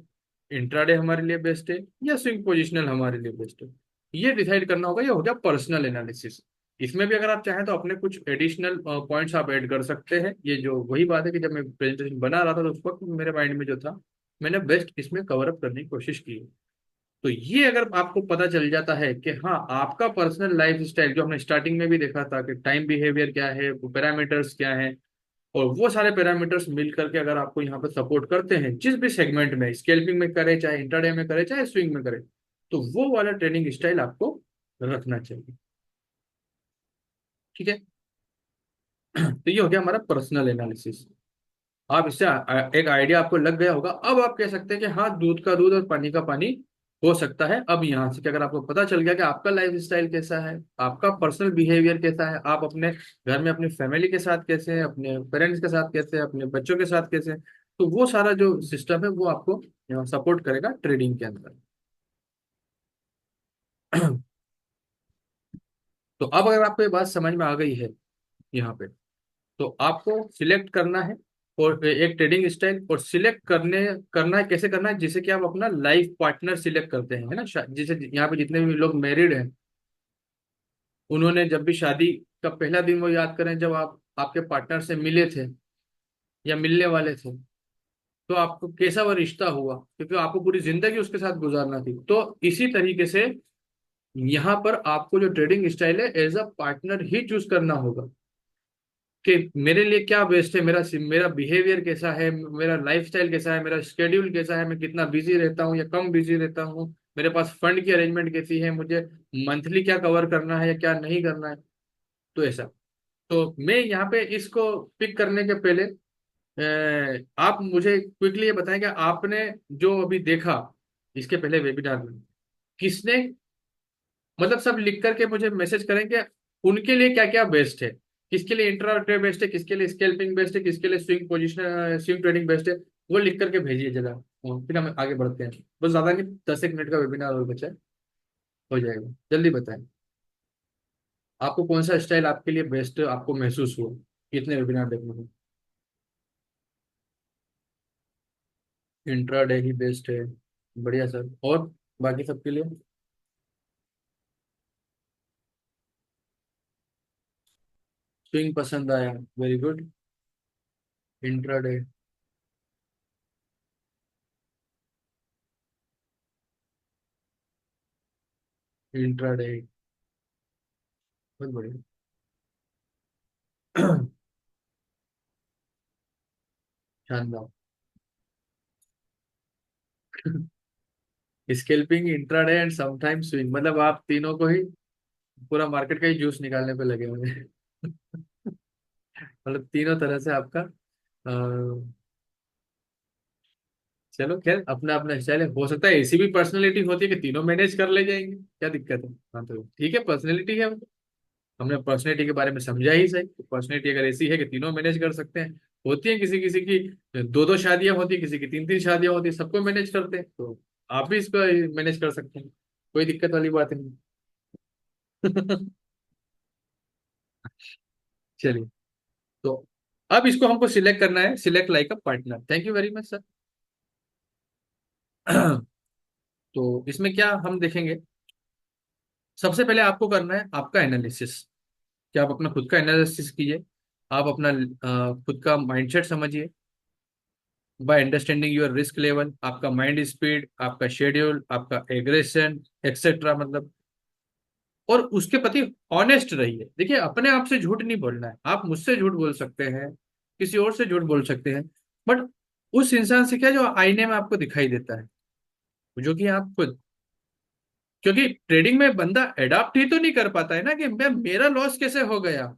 इंट्राडे हमारे लिए बेस्ट है, या स्विंग पोजिशनल हमारे लिए बेस्ट है, ये डिसाइड करना होगा। ये हो गया पर्सनल एनालिसिस। इसमें भी अगर आप चाहें तो अपने कुछ एडिशनल पॉइंट्स आप ऐड कर सकते हैं, ये जो वही बात है कि जब मैं प्रेजेंटेशन बना रहा था तो उस वक्त मेरे माइंड में जो था मैंने बेस्ट इसमें कवर अप करने की कोशिश की। तो ये अगर आपको पता चल जाता है कि हाँ आपका पर्सनल लाइफ स्टाइल, जो हमने स्टार्टिंग में भी देखा था कि टाइम बिहेवियर क्या है, पैरामीटर्स क्या है, और वो सारे पैरामीटर्स मिल करके अगर आपको यहाँ पे सपोर्ट करते हैं, जिस भी सेगमेंट में, स्केल्पिंग में करे, चाहे इंट्राडे में करे, चाहे स्विंग में करे, तो वो वाला ट्रेडिंग स्टाइल आपको रखना चाहिए। ठीक है। तो ये हो गया हमारा पर्सनल एनालिसिस। आप इससे एक आइडिया आपको लग गया होगा। अब आप कह सकते हैं कि हाँ दूध का दूध और पानी का पानी हो सकता है। अब यहाँ से कि अगर आपको पता चल गया कि आपका लाइफ स्टाइल कैसा है, आपका पर्सनल बिहेवियर कैसा है, आप अपने घर में अपनी फैमिली के साथ कैसे हैं, अपने पेरेंट्स के साथ कैसे हैं, अपने बच्चों के साथ कैसे हैं, तो वो सारा जो सिस्टम है वो आपको सपोर्ट करेगा ट्रेडिंग के अंदर। तो अब अगर आपको ये बात समझ में आ गई है यहाँ पे, तो आपको सिलेक्ट करना है और एक ट्रेडिंग स्टाइल, और सिलेक्ट करना है, कैसे करना है, जिसे कि आप अपना लाइफ पार्टनर सिलेक्ट करते हैं, है ना, जैसे यहाँ पे जितने भी लोग मैरिड हैं, उन्होंने जब भी शादी का पहला दिन वो याद करें जब आप आपके पार्टनर से मिले थे या मिलने वाले थे, तो आपको कैसा वो रिश्ता हुआ, क्योंकि आपको पूरी जिंदगी उसके साथ गुजारना थी। तो इसी तरीके से यहाँ पर आपको जो ट्रेडिंग स्टाइल है एज अ पार्टनर ही चूज करना होगा, कि मेरे लिए क्या बेस्ट है, मेरा मेरा बिहेवियर कैसा है, मेरा लाइफस्टाइल कैसा है, मेरा शेड्यूल कैसा है, मैं कितना बिजी रहता हूँ या कम बिजी रहता हूँ, मेरे पास फंड की अरेंजमेंट कैसी है, मुझे मंथली क्या कवर करना है या क्या नहीं करना है। तो ऐसा, तो मैं यहाँ पे इसको पिक करने के पहले आप मुझे क्विकली ये बताएं कि आपने जो अभी देखा इसके पहले वेबिनार में, किसने, मतलब सब लिख करके मुझे मैसेज करें कि उनके लिए क्या क्या बेस्ट है। किसके लिए इंट्राडे बेस्ट है, किसके लिए स्कैल्पिंग बेस्ट है, किसके लिए swing position swing trading best है, वो लिख करके भेजिए जरा। फिर हम आगे बढ़ते हैं। बस ज्यादा नहीं, 10 एक मिनट का वेबिनार और बचा है, हो जाएगा। जल्दी बताएं, आपको कौन सा स्टाइल आपके लिए बेस्ट आपको महसूस हुआ कितने वेबिनार देखने में? इंट्राडे ही बेस्ट है, बढ़िया सर। और बाकी सबके लिए? स्विंग पसंद आया, वेरी गुड। इंट्राडे। इंट्राडे, बहुत बढ़िया। शानदार। Scalping, intraday and sometime swing, मतलब आप तीनों को ही पूरा मार्केट का ही जूस निकालने पे लगे हुए हैं। मतलब तीनों तरह से आपका चलो खैर, अपना अपना स्टाइल है। हो सकता है ऐसी भी पर्सनैलिटी होती है कि तीनों मैनेज कर ले जाएंगे, क्या दिक्कत है? हाँ तो ठीक है, पर्सनैलिटी है। हमने पर्सनैलिटी के बारे में समझा ही सही। पर्सनैलिटी अगर ऐसी है कि तीनों मैनेज कर सकते हैं, होती है किसी किसी की दो दो शादियां होती है, किसी की तीन तीन शादियां होती है, सबको मैनेज करते हैं, तो आप भी इसको मैनेज कर सकते हैं, कोई दिक्कत वाली बात नहीं। चलिए, तो अब इसको हमको सिलेक्ट करना है, select like a partner. Thank you very much sir. तो इसमें क्या हम देखेंगे, सबसे पहले आपको करना है आपका एनालिसिस, कि आप अपना खुद का एनालिसिस कीजिए। आप अपना खुद का माइंडसेट समझिए, by understanding your risk level, आपका माइंड स्पीड, आपका शेड्यूल, आपका एग्रेशन एक्सेट्रा, मतलब। और उसके प्रति ऑनेस्ट रहिए। देखिए, अपने आप से झूठ नहीं बोलना है। आप मुझसे झूठ बोल सकते हैं, किसी और से झूठ बोल सकते हैं, बट उस इंसान से क्या जो आईने में आपको दिखाई देता है, जो कि आप खुद, क्योंकि ट्रेडिंग में बंदा एडाप्ट ही तो नहीं कर पाता है ना, कि मैं मेरा लॉस कैसे हो गया,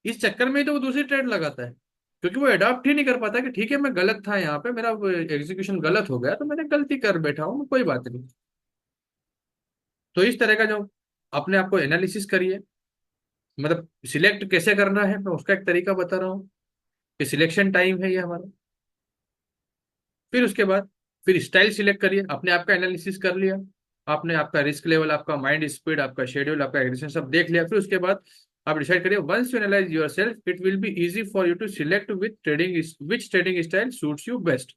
इस चक्कर में ही तो वो दूसरी ट्रेड लगाता है। क्योंकि वो अडॉप्ट ही नहीं कर पाता कि ठीक है, मैं गलत था यहाँ पे, मेरा एग्जीक्यूशन गलत हो गया, तो मैंने गलती कर बैठा हूँ, कोई बात नहीं। तो इस तरह का जो अपने आप को एनालिसिस करिए, मतलब सिलेक्ट कैसे करना है, मैं उसका एक तरीका बता रहा हूँ, कि सिलेक्शन टाइम है ये हमारा। फिर उसके बाद फिर स्टाइल सिलेक्ट करिए। आपने आपका एनालिसिस कर लिया, आपने आपका रिस्क लेवल, आपका माइंड स्पीड, आपका शेड्यूल, आपका एग्रेशन सब देख लिया। फिर उसके बाद आप डिसाइड करिए, once you analyse yourself it will be easy for you to select which trading style suits you best,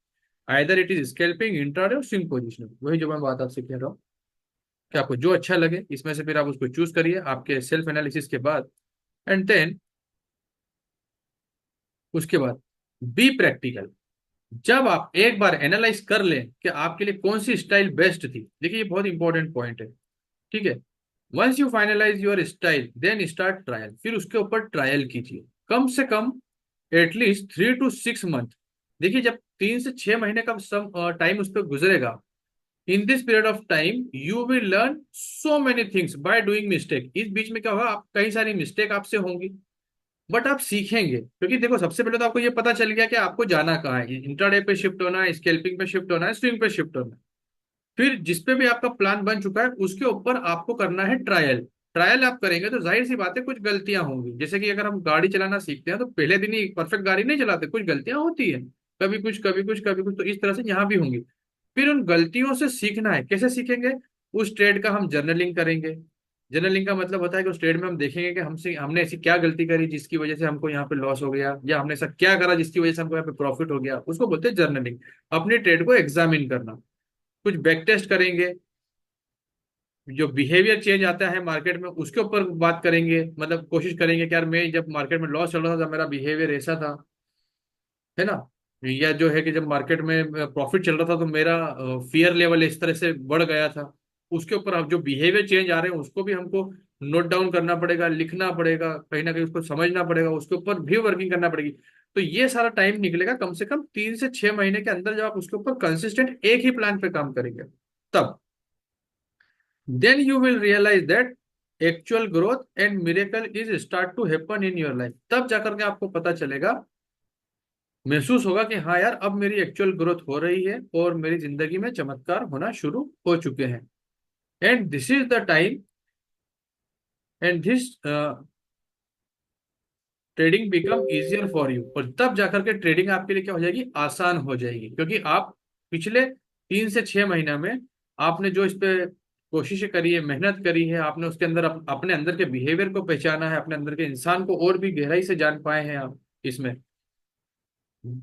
either it is scalping, intraday और स्विंग पोजिशनिंग। वही जो मैं बात आपसे कह रहा हूँ, कि आपको जो अच्छा लगे इसमें से फिर आप उसको चूज करिए आपके सेल्फ एनालिसिस के बाद। एंड देन उसके बाद बी प्रैक्टिकल। जब आप एक बार एनालाइज कर लें कि आपके लिए कौन सी स्टाइल बेस्ट थी, देखिए ये बहुत इंपॉर्टेंट पॉइंट है, ठीक है। Once you finalise your style then start trial, फिर उसके ऊपर ट्रायल कीजिए, कम से कम एटलीस्ट 3 to 6 मंथ। देखिए, जब 3 से 6 महीने का सम टाइम उस पर गुजरेगा, in this period of time you will learn so many things by doing mistake. इस बीच में क्या होगा, आप कई सारी मिस्टेक आपसे होंगी, बट आप सीखेंगे। क्योंकि देखो, सबसे पहले तो आपको ये पता चल गया कि आपको जाना कहाँ है, इंट्राडे पे शिफ्ट होना है, स्कैल्पिंग पे शिफ्ट होना है, स्विंग पे शिफ्ट होना है। फिर जिस पे भी आपका प्लान बन चुका है उसके ऊपर आपको करना है ट्रायल। ट्रायल आप करेंगे तो जाहिर सी बात है कुछ गलतियां होंगी, जैसे कि अगर हम गाड़ी चलाना सीखते हैं तो पहले दिन ही परफेक्ट गाड़ी नहीं चलाते, कुछ गलतियां होती है, कभी कुछ कभी कुछ कभी कुछ, तो इस तरह से यहाँ भी होंगी। फिर उन गलतियों से सीखना है, कैसे सीखेंगे? उस ट्रेड का हम जर्नलिंग करेंगे। जर्नलिंग का मतलब होता है कि उस ट्रेड में हम देखेंगे कि हमसे हमने ऐसी क्या गलती करी जिसकी वजह से हमको यहाँ पे लॉस हो गया, या हमने ऐसा क्या करा जिसकी वजह से हमको यहाँ पे प्रॉफिट हो गया, उसको बोलते हैं जर्नलिंग। अपने ट्रेड को एग्जामिन करना। कुछ बैक टेस्ट करेंगे, जो बिहेवियर चेंज आता है मार्केट में उसके ऊपर बात करेंगे, मतलब कोशिश करेंगे कि यार मैं जब मार्केट में लॉस चल रहा था, जब मेरा बिहेवियर ऐसा था, है ना, या जो है कि जब मार्केट में प्रॉफिट चल रहा था तो मेरा फियर लेवल इस तरह से बढ़ गया था। उसके ऊपर अब जो बिहेवियर चेंज आ रहे हैं उसको भी हमको नोट डाउन करना पड़ेगा, लिखना पड़ेगा, कहीं ना कहीं उसको समझना पड़ेगा, उसके ऊपर भी वर्किंग करना पड़ेगी। तो ये सारा टाइम निकलेगा कम से कम 3 से 6 महीने के अंदर, जब आप उसके ऊपर कंसिस्टेंट एक ही प्लान पे काम करेंगे तब। then you will realize that actual growth and miracle is start to happen in your life। तब जाकर के आपको पता चलेगा, महसूस होगा कि हाँ यार, अब मेरी एक्चुअल ग्रोथ हो रही है और मेरी जिंदगी में चमत्कार होना शुरू हो चुके हैं। And this is the time, and this trading become easier for you, और तब जाकर के ट्रेडिंग आपके लिए क्या हो जाएगी, आसान हो जाएगी। क्योंकि आप पिछले 3 से 6 महीना में आपने जो इस पे कोशिश करी है, मेहनत करी है, आपने उसके अंदर अपने अंदर के बिहेवियर को पहचाना है, अपने अंदर के इंसान को और भी गहराई से जान पाए हैं आप इसमें,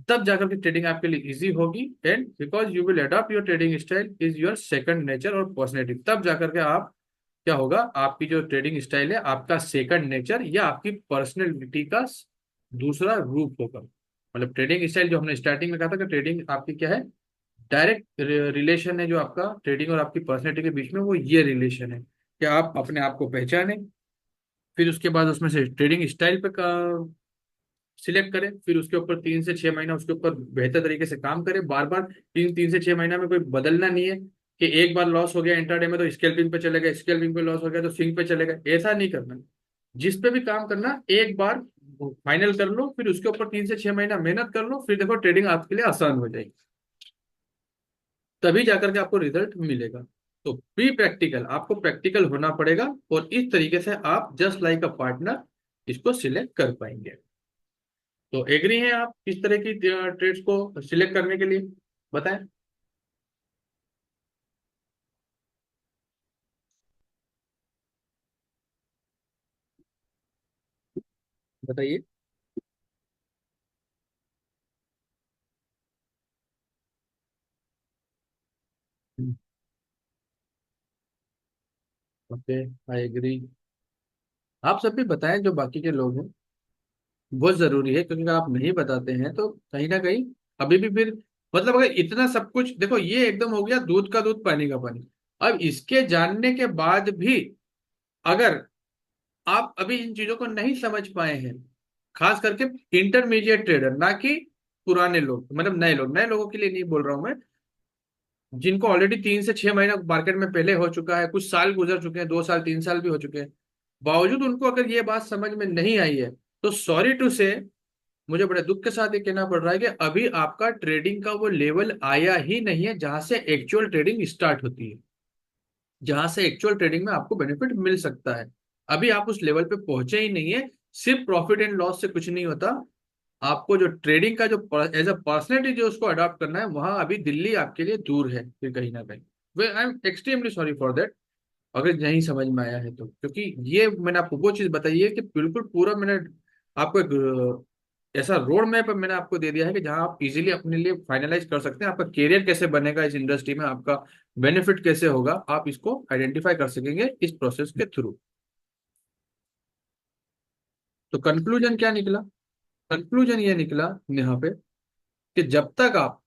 तब जाकर के ट्रेडिंग आपके लिए इजी होगी। And because you will adopt your trading style is your second nature और पर्सनैलिटी, तब जाकर के आप क्या होगा, आपकी जो ट्रेडिंग स्टाइल है आपका सेकंड नेचर या आपकी पर्सनैलिटी का दूसरा रूप होगा। मतलब ट्रेडिंग स्टाइल जो हमने स्टार्टिंग में कहा था कि ट्रेडिंग आपकी क्या है, डायरेक्ट रिलेशन है जो आपका ट्रेडिंग और आपकी पर्सनैलिटी के बीच में, वो ये रिलेशन है कि आप अपने आप को पहचाने, फिर उसके बाद उसमें से ट्रेडिंग स्टाइल पे सिलेक्ट करें, फिर उसके ऊपर 3 से 6 महीना उसके ऊपर बेहतर तरीके से काम करें। बार बार 3 3 से 6 महीना में कोई बदलना नहीं है कि एक बार लॉस हो गया इंट्राडे में तो स्कैल्पिंग पे चले गए, स्कैल्पिंग पे लॉस हो गया तो स्विंग पे चले गए, ऐसा नहीं करना। जिस पे भी काम करना एक बार फाइनल कर लो, फिर उसके ऊपर 3 से 6 महीना मेहनत कर लो, फिर देखो ट्रेडिंग आपके लिए आसान हो जाएगी, तभी जाकर के आपको रिजल्ट मिलेगा। तो प्री प्रैक्टिकल, आपको प्रैक्टिकल होना पड़ेगा, और इस तरीके से आप जस्ट लाइक अ पार्टनर इसको सिलेक्ट कर पाएंगे। तो एग्री हैं आप किस तरह की ट्रेड्स को सिलेक्ट करने के लिए, बताएं। बताइए। Okay, I agree. आप सब भी बताएं, जो बाकी के लोग हैं, बहुत जरूरी है, क्योंकि अगर आप नहीं बताते हैं तो कहीं ना कहीं अभी भी फिर, मतलब अगर इतना सब कुछ देखो, ये एकदम हो गया दूध का दूध पानी का पानी। अब इसके जानने के बाद भी अगर आप अभी इन चीजों को नहीं समझ पाए हैं, खास करके इंटरमीडिएट ट्रेडर, ना कि पुराने लोग, मतलब नए लोग, नए लोगों के लिए नहीं बोल रहा हूं मैं, जिनको ऑलरेडी 3 से 6 महीना मार्केट में पहले हो चुका है, कुछ साल गुजर चुके हैं, 2 साल 3 साल भी हो चुके हैं, बावजूद उनको अगर ये बात समझ में नहीं आई है, तो सॉरी टू से, मुझे बड़े दुख के साथ ये कहना पड़ रहा है कि अभी आपका ट्रेडिंग का वो लेवल आया ही नहीं है जहां से एक्चुअल ट्रेडिंग स्टार्ट होती है, जहां से एक्चुअल ट्रेडिंग में आपको बेनिफिट मिल सकता है। अभी आप उस लेवल पे पहुंचे ही नहीं है। सिर्फ प्रॉफिट एंड लॉस से कुछ नहीं होता, आपको जो ट्रेडिंग का जो एज अ पर्सनैलिटी जो उसको अडॉप्ट करना है, वहां अभी दिल्ली आपके लिए दूर है फिर कहीं ना कहीं। वे I am extremely sorry for that, अगर नहीं समझ में आया है तो, क्योंकि ये मैंने आपको वो चीज बताई है कि बिल्कुल पूरा मैंने आपको एक ऐसा रोड मैप मैंने आपको दे दिया है कि जहां आप इजीली अपने लिए फाइनलाइज कर सकते हैं, आपका करियर कैसे बनेगा इस इंडस्ट्री में, आपका बेनिफिट कैसे होगा, आप इसको आइडेंटिफाई कर सकेंगे इस प्रोसेस के थ्रू। तो कंक्लूजन क्या निकला? कंक्लूजन ये निकला यहाँ पे कि जब तक आप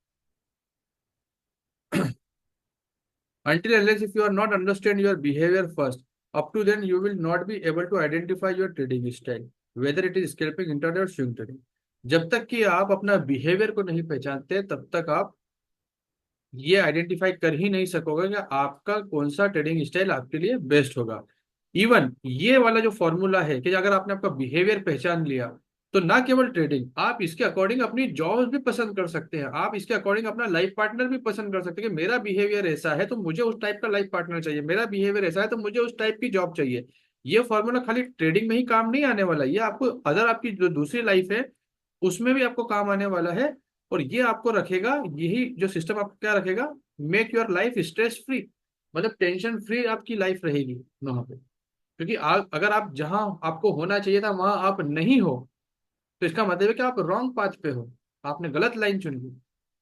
until unless if you are not understand your behavior first, up to then you will not be able to identify your trading style, whether it is scalping, intraday or swing trading। जब तक कि आप अपना बिहेवियर को नहीं पहचानते, तब तक आप ये आइडेंटिफाई कर ही नहीं सकोगे कि आपका कौन सा ट्रेडिंग स्टाइल आपके लिए बेस्ट होगा। इवन ये वाला जो फॉर्मूला है कि अगर आपने आपका बिहेवियर पहचान लिया, तो ना केवल ट्रेडिंग, आप इसके अकॉर्डिंग अपनी जॉब भी पसंद कर सकते हैं, आप इसके अकॉर्डिंग अपना लाइफ पार्टनर भी पसंद कर सकते हैं कि मेरा बिहेवियर ऐसा है तो मुझे उस टाइप का लाइफ पार्टनर चाहिए, मेरा बिहेवियर ऐसा है तो मुझे उस टाइप की जॉब चाहिए। ये फॉर्मूला खाली ट्रेडिंग में ही काम नहीं आने वाला, ये आपको अदर आपकी जो दूसरी लाइफ है उसमें भी आपको काम आने वाला है। और ये आपको रखेगा, यही जो सिस्टम आपको क्या रखेगा, make your life stress free, मतलब टेंशन फ्री आपकी लाइफ रहेगी वहां पे। क्योंकि अगर आप जहां आपको होना चाहिए था वहां आप नहीं हो, तो इसका मतलब है कि आप रॉन्ग पाथ पे हो, आपने गलत लाइन चुन ली।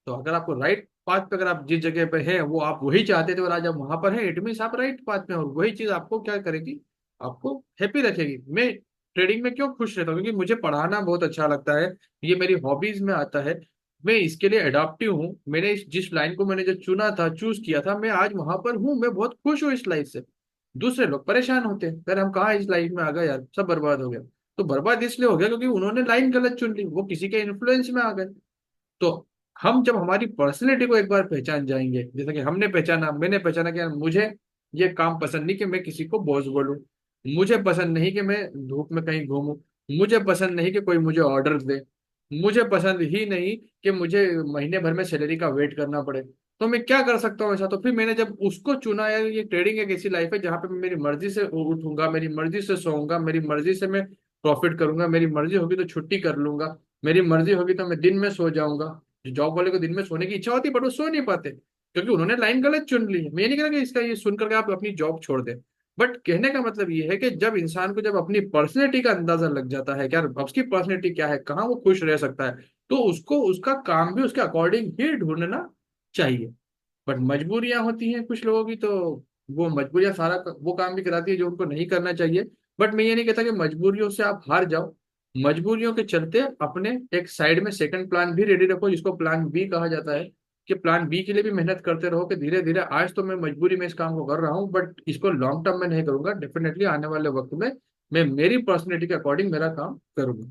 तो अगर आपको राइट पाथ पे, अगर आप जिस जगह पे हैं वो आप वही चाहते थे और आज आप वहां पर हैं, इट मीन्स आप राइट पाथ पे हो, वही चीज आपको क्या करेगी, आपको हैप्पी रखेगी। मैं ट्रेडिंग में क्यों खुश रहता हूँ, क्योंकि मुझे पढ़ाना बहुत अच्छा लगता है, ये मेरी हॉबीज में आता है, मैं इसके लिए अडॉप्टिव हूँ। मैंने जिस लाइन को मैंने जो चुना था, चूज किया था, मैं आज वहां पर हूँ, मैं बहुत खुश हूँ इस लाइफ से। दूसरे लोग परेशान होते हैं, यार हम कहाँ इस लाइफ में आ गए यार, सब बर्बाद हो गया। तो बर्बाद इसलिए हो गया क्योंकि उन्होंने लाइन गलत चुन ली, वो किसी के इन्फ्लुएंस में आ गए। तो हम जब हमारी पर्सनैलिटी को एक बार पहचान जाएंगे, जैसे कि हमने पहचाना, मैंने पहचाना कि यार मुझे ये काम पसंद नहीं कि मैं किसी को बॉस बोलूं, मुझे पसंद नहीं कि मैं धूप में कहीं घूमूं, मुझे पसंद नहीं कि कोई मुझे ऑर्डर दे, मुझे पसंद ही नहीं कि मुझे महीने भर में सैलरी का वेट करना पड़े, तो मैं क्या कर सकता हूँ ऐसा। तो फिर मैंने जब उसको चुना, यार ये ट्रेडिंग एक ऐसी लाइफ है जहां पे मैं मेरी मर्जी से उठूंगा, मेरी मर्जी से सोऊंगा, मेरी मर्जी से मैं प्रॉफिट करूंगा, मेरी मर्जी होगी तो छुट्टी कर लूंगा, मेरी मर्जी होगी तो मैं दिन में सो जाऊंगा। जो जॉब वाले को दिन में सोने की इच्छा होती है बट वो सो नहीं पाते क्योंकि उन्होंने लाइन गलत चुन ली है। मैं ये नहीं कह रहा कि इसका ये सुन करके आप अपनी जॉब छोड़ दें, बट कहने का मतलब ये है कि जब इंसान को जब अपनी पर्सनैलिटी का अंदाजा लग जाता है, क्या उसकी पर्सनैलिटी क्या है, कहाँ वो खुश रह सकता है, तो उसको उसका काम भी उसके अकॉर्डिंग ही ढूंढना चाहिए। बट मजबूरियां होती हैं कुछ लोगों की, तो वो मजबूरियां सारा वो काम भी कराती है जो उनको नहीं करना चाहिए। बट मैं ये नहीं कहता कि मजबूरियों से आप हार जाओ। मजबूरियों के चलते अपने एक साइड में सेकंड प्लान भी रेडी रखो, जिसको प्लान बी कहा जाता है, कि प्लान बी के लिए भी मेहनत करते रहो कि धीरे धीरे आज तो मैं मजबूरी में इस काम को कर रहा हूँ बट इसको लॉन्ग टर्म में नहीं करूंगा, डेफिनेटली आने वाले वक्त में मैं मेरी पर्सनैलिटी के अकॉर्डिंग मेरा काम करूंगा।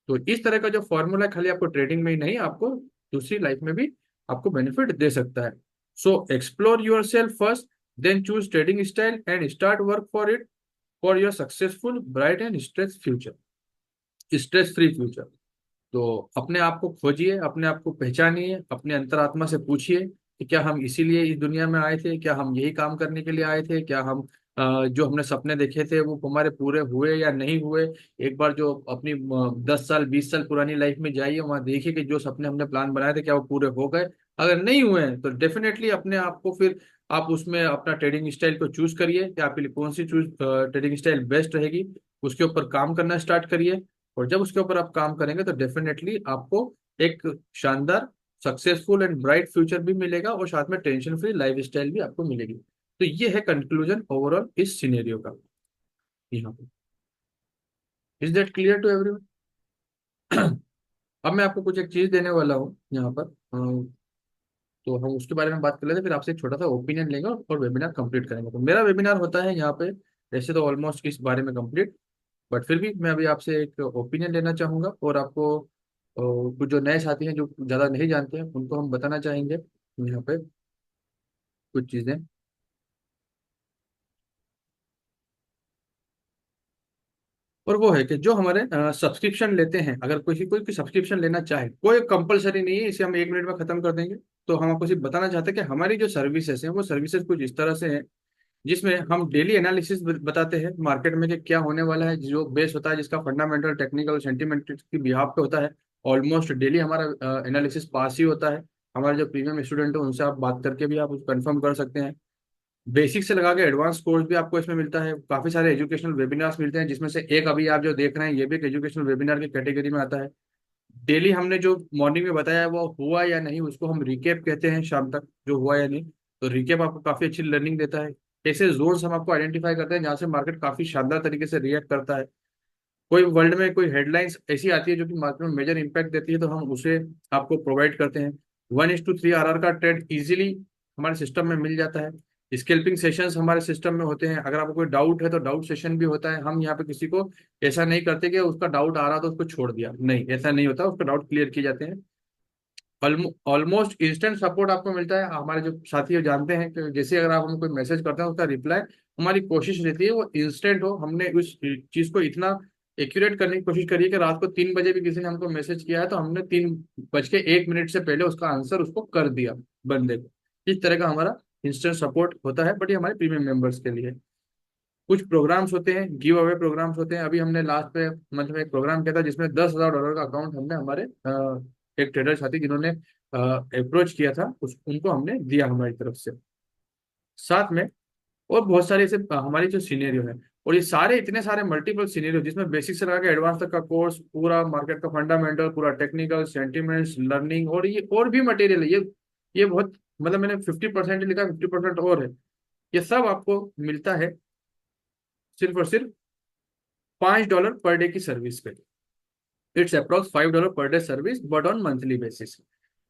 तो इस तरह का जो फॉर्मूला खाली आपको ट्रेडिंग में ही नहीं, आपको दूसरी लाइफ में भी आपको बेनिफिट दे सकता है। So explore yourself first, then choose trading style and start work for it, for your successful bright and stress free future. तो अपने आप को खोजिए, अपने आप को पहचानिए, अपने अंतरात्मा से पूछिए कि क्या हम इसीलिए इस दुनिया में आए थे, क्या हम यही काम करने के लिए आए थे, क्या हम जो हमने सपने देखे थे वो हमारे पूरे हुए या नहीं हुए। एक बार जो अपनी 10 साल 20 साल पुरानी लाइफ में जाइए, वहां देखिए कि जो सपने हमने प्लान बनाए थे क्या वो पूरे हो गए। अगर नहीं हुए हैं तो डेफिनेटली अपने आप को फिर आप उसमें अपना ट्रेडिंग स्टाइल को चूज करिए कि आपके लिए कौन सी चूज ट्रेडिंग स्टाइल बेस्ट रहेगी, उसके ऊपर काम करना स्टार्ट करिए। और जब उसके ऊपर आप काम करेंगे तो डेफिनेटली आपको एक शानदार सक्सेसफुल एंड ब्राइट फ्यूचर भी मिलेगा और साथ में टेंशन फ्री लाइफ स्टाइल भी आपको मिलेगी। तो ये है कंक्लूजन ओवरऑल इस सिनेरियो का यहाँ पे। Is that clear to everyone? अब मैं आपको कुछ एक चीज देने वाला हूँ यहाँ पर, तो हम उसके बारे में बात कर लेते हैं, फिर आपसे एक छोटा सा ओपिनियन लेंगे और वेबिनार कंप्लीट करेंगे। तो मेरा वेबिनार होता है यहाँ पे वैसे तो ऑलमोस्ट इस बारे में कंप्लीट, बट फिर भी मैं अभी आपसे एक ओपिनियन लेना चाहूंगा और आपको कुछ जो नए साथी हैं जो ज़्यादा नहीं जानते हैं उनको हम बताना चाहेंगे यहाँ पे कुछ चीज़ें। और वो है कि जो हमारे सब्सक्रिप्शन लेते हैं, अगर कोई कोई सब्सक्रिप्शन लेना चाहे, कोई कंपलसरी नहीं है, इसे हम 1 मिनट में खत्म कर देंगे। तो हम आपको सिर्फ बताना चाहते हैं कि हमारी जो सर्विसेज हैं वो सर्विसेज कुछ इस तरह से हैं जिसमें हम डेली एनालिसिस बताते हैं मार्केट में कि क्या होने वाला है, जो बेस होता है जिसका फंडामेंटल टेक्निकल सेंटिमेंट की बिहाफ पे होता है। ऑलमोस्ट डेली हमारा एनालिसिस पास ही होता है। हमारे जो प्रीमियम स्टूडेंट है उनसे आप बात करके भी आप उसको कंफर्म कर सकते हैं। बेसिक से लगा के एडवांस कोर्स भी आपको इसमें मिलता है, काफी सारे एजुकेशनल वेबिनार्स मिलते हैं जिसमें से एक अभी आप जो देख रहे हैं ये भी एक एजुकेशनल वेबिनार की कैटेगरी में आता है। डेली हमने जो मॉर्निंग में बताया है वो हुआ या नहीं उसको हम रिकेप कहते हैं, शाम तक जो हुआ या नहीं। तो रिकेप आपको काफी अच्छी लर्निंग देता है। ऐसे जोन्स हम आपको आइडेंटिफाई करते हैं जहाँ से मार्केट काफी शानदार तरीके से रिएक्ट करता है। कोई वर्ल्ड में कोई हेडलाइंस ऐसी आती है जो कि मार्केट में मेजर इंपैक्ट देती है तो हम उसे आपको प्रोवाइड करते हैं। 1:3 RR का ट्रेड इजीली हमारे सिस्टम में मिल जाता है। स्केल्पिंग सेशंस हमारे सिस्टम में होते हैं, अगर आपको कोई डाउट है तो डाउट सेशन भी होता है। हम यहाँ पे किसी को ऐसा नहीं करते कि उसका डाउट आ रहा तो उसको छोड़ दिया, नहीं ऐसा नहीं होता, उसका डाउट क्लियर किए जाते हैं। ऑलमोस्ट इंस्टेंट सपोर्ट आपको मिलता है। हमारे जो साथी जानते हैं कि जैसे अगर आप हमें कोई मैसेज करते हैं उसका रिप्लाई, हमारी कोशिश रहती है वो इंस्टेंट हो। हमने उस चीज को इतना एक्यूरेट करने की कोशिश करी है कि रात को 3 बजे भी किसी ने हमको मैसेज किया है तो हमने 3:01 से पहले उसका आंसर उसको कर दिया बंदे को। इस तरह का हमारा इंस्टेंट सपोर्ट होता है, बट ये हमारे प्रीमियम मेंबर्स के लिए। कुछ प्रोग्राम्स होते हैं, गिव अवे प्रोग्राम्स होते हैं। अभी हमने लास्ट पे मंथ में एक प्रोग्राम किया था जिसमें $10,000 का अकाउंट हमने हमारे एक ट्रेडर साथी जिन्होंने अप्रोच किया था उनको हमने दिया हमारी तरफ से। साथ में और बहुत सारे ऐसे हमारी जो सीनियरियो है, और ये सारे इतने सारे मल्टीपल सीनियरियो जिसमें बेसिक से लगा के एडवांस तक का कोर्स, पूरा मार्केट का फंडामेंटल, पूरा टेक्निकल सेंटिमेंट्स लर्निंग, और ये और भी मटेरियल है। ये बहुत मतलब मैंने 50% लिखा, 50% और है। ये सब आपको मिलता है सिर्फ और सिर्फ $5 पर डे की सर्विस पे। It's approx $5 per day service but on monthly basis,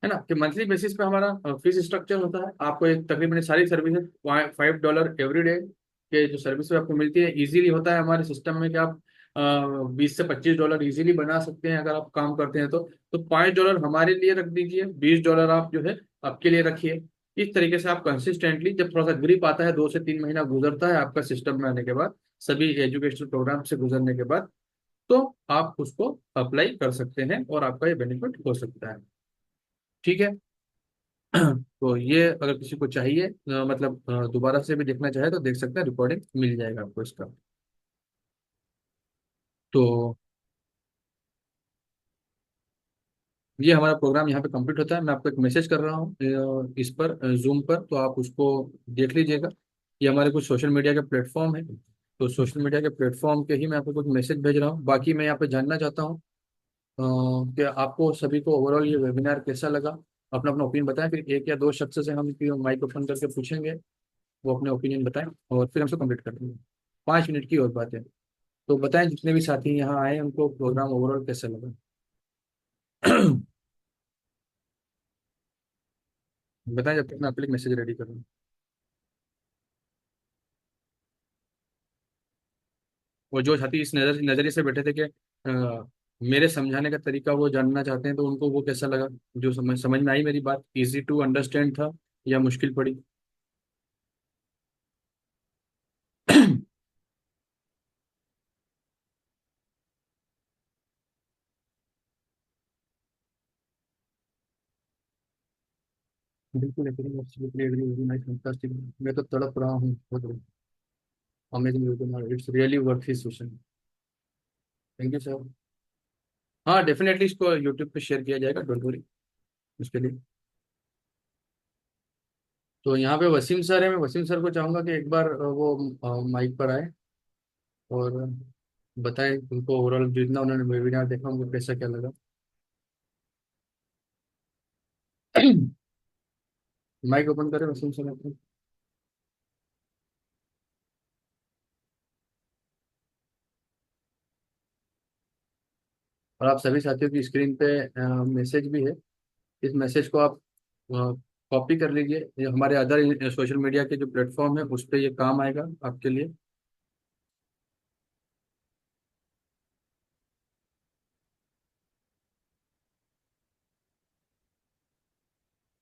है ना, कि मंथली बेसिस पे हमारा फीस स्ट्रक्चर होता है। आपको एक तकरीबन सारी सर्विसेज $5 एवरी डे के जो सर्विस आपको मिलती है। इजीली होता है हमारे सिस्टम में कि आप 20 से $25 इजीली बना सकते हैं अगर आप काम करते हैं तो $5 हमारे लिए रख दीजिए, $20 आप जो है आपके लिए रखिए। इस तरीके से आप कंसिस्टेंटली जब थोड़ा सा ग्रिप आता है, 2 से 3 महीना गुजरता है आपका सिस्टम में आने के बाद, सभी एजुकेशनल प्रोग्राम से गुजरने के बाद, तो आप उसको अप्लाई कर सकते हैं और आपका ये बेनिफिट हो सकता है। ठीक है। तो ये अगर किसी को चाहिए मतलब दोबारा से भी देखना चाहे तो देख सकते हैं, रिकॉर्डिंग मिल जाएगा आपको इसका। तो ये हमारा प्रोग्राम यहाँ पे कंप्लीट होता है। मैं आपको एक मैसेज कर रहा हूँ इस पर, जूम पर, तो आप उसको देख लीजिएगा। ये हमारे कुछ सोशल मीडिया के प्लेटफॉर्म है, तो सोशल मीडिया के प्लेटफॉर्म के ही मैं आपको कुछ मैसेज भेज रहा हूँ। बाकी मैं यहाँ पे जानना चाहता हूँ कि आपको सभी को ओवरऑल ये वेबिनार कैसा लगा। अपना अपना ओपिनियन बताएं, फिर एक या दो शख्स से हम माइक ओपन करके पूछेंगे, वो अपने ओपिनियन बताएं, और फिर हमसे कंप्लीट कर देंगे। 5 मिनट की और बात है। तो बताएं जितने भी साथी यहाँ आए उनको प्रोग्राम ओवरऑल कैसा लगा। बताएं जब तक मैं आपके लिए मैसेज रेडी करूँ। वो जो साथी इस नजरिए से बैठे थे कि मेरे समझाने का तरीका वो जानना चाहते हैं, तो उनको वो कैसा लगा, जो समझ में आई मेरी बात, इजी टू अंडरस्टैंड था या मुश्किल पड़ी। बिल्कुल agree, absolutely agree, very nice, fantastic. मैं तो तड़प रहा हूँ, बहुत amazing webinar, it's really worth his session. Thank you sir. हाँ डेफिनेटली इसको यूट्यूब पे शेयर किया जाएगा, डोंट वरी उसके लिए। तो यहाँ पे वसीम सर है, मैं वसीम सर को चाहूंगा कि एक बार वो माइक पर आए और बताएं उनको ओवरऑल जितना उन्होंने वेबिनार देखा उनको कैसा क्या लगा। माइक ओपन करें वसीम सर अपने। और आप सभी साथियों की स्क्रीन पे मैसेज भी है, इस मैसेज को आप कॉपी कर लीजिए, ये हमारे अदर सोशल मीडिया के जो प्लेटफॉर्म है उस पर ये काम आएगा आपके लिए।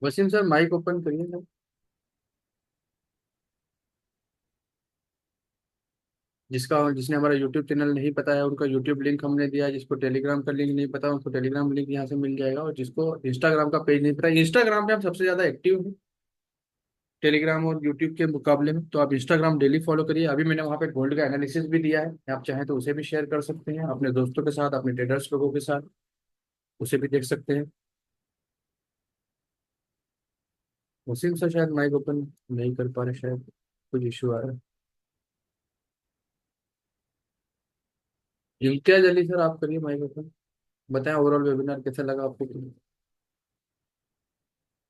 वसीम सर माइक ओपन करिए ना। जिसने हमारा यूट्यूब चैनल नहीं पता है उनका यूट्यूब लिंक हमने दिया है, जिसको टेलीग्राम का लिंक नहीं पता उनको टेलीग्राम लिंक यहाँ से मिल जाएगा, और जिसको इंस्टाग्राम का पेज नहीं पता, इंस्टाग्राम पे हम सबसे ज्यादा एक्टिव हैं टेलीग्राम और यूट्यूब के मुकाबले में, तो आप इंस्टाग्राम डेली फॉलो करिए। अभी मैंने वहाँ पे गोल्ड का एनालिसिस भी दिया है, आप चाहें तो उसे भी शेयर कर सकते हैं अपने दोस्तों के साथ, अपने ट्रेडर्स लोगों के साथ, उसे भी देख सकते हैं। उसी से शायद माइक ओपन नहीं कर पा रहे, शायद कुछ इशू आ रहा है। इम्तियाज अली सर आप करिए माइक ओपन, बताएं ओवरऑल वेबिनार कैसा लगा आपको।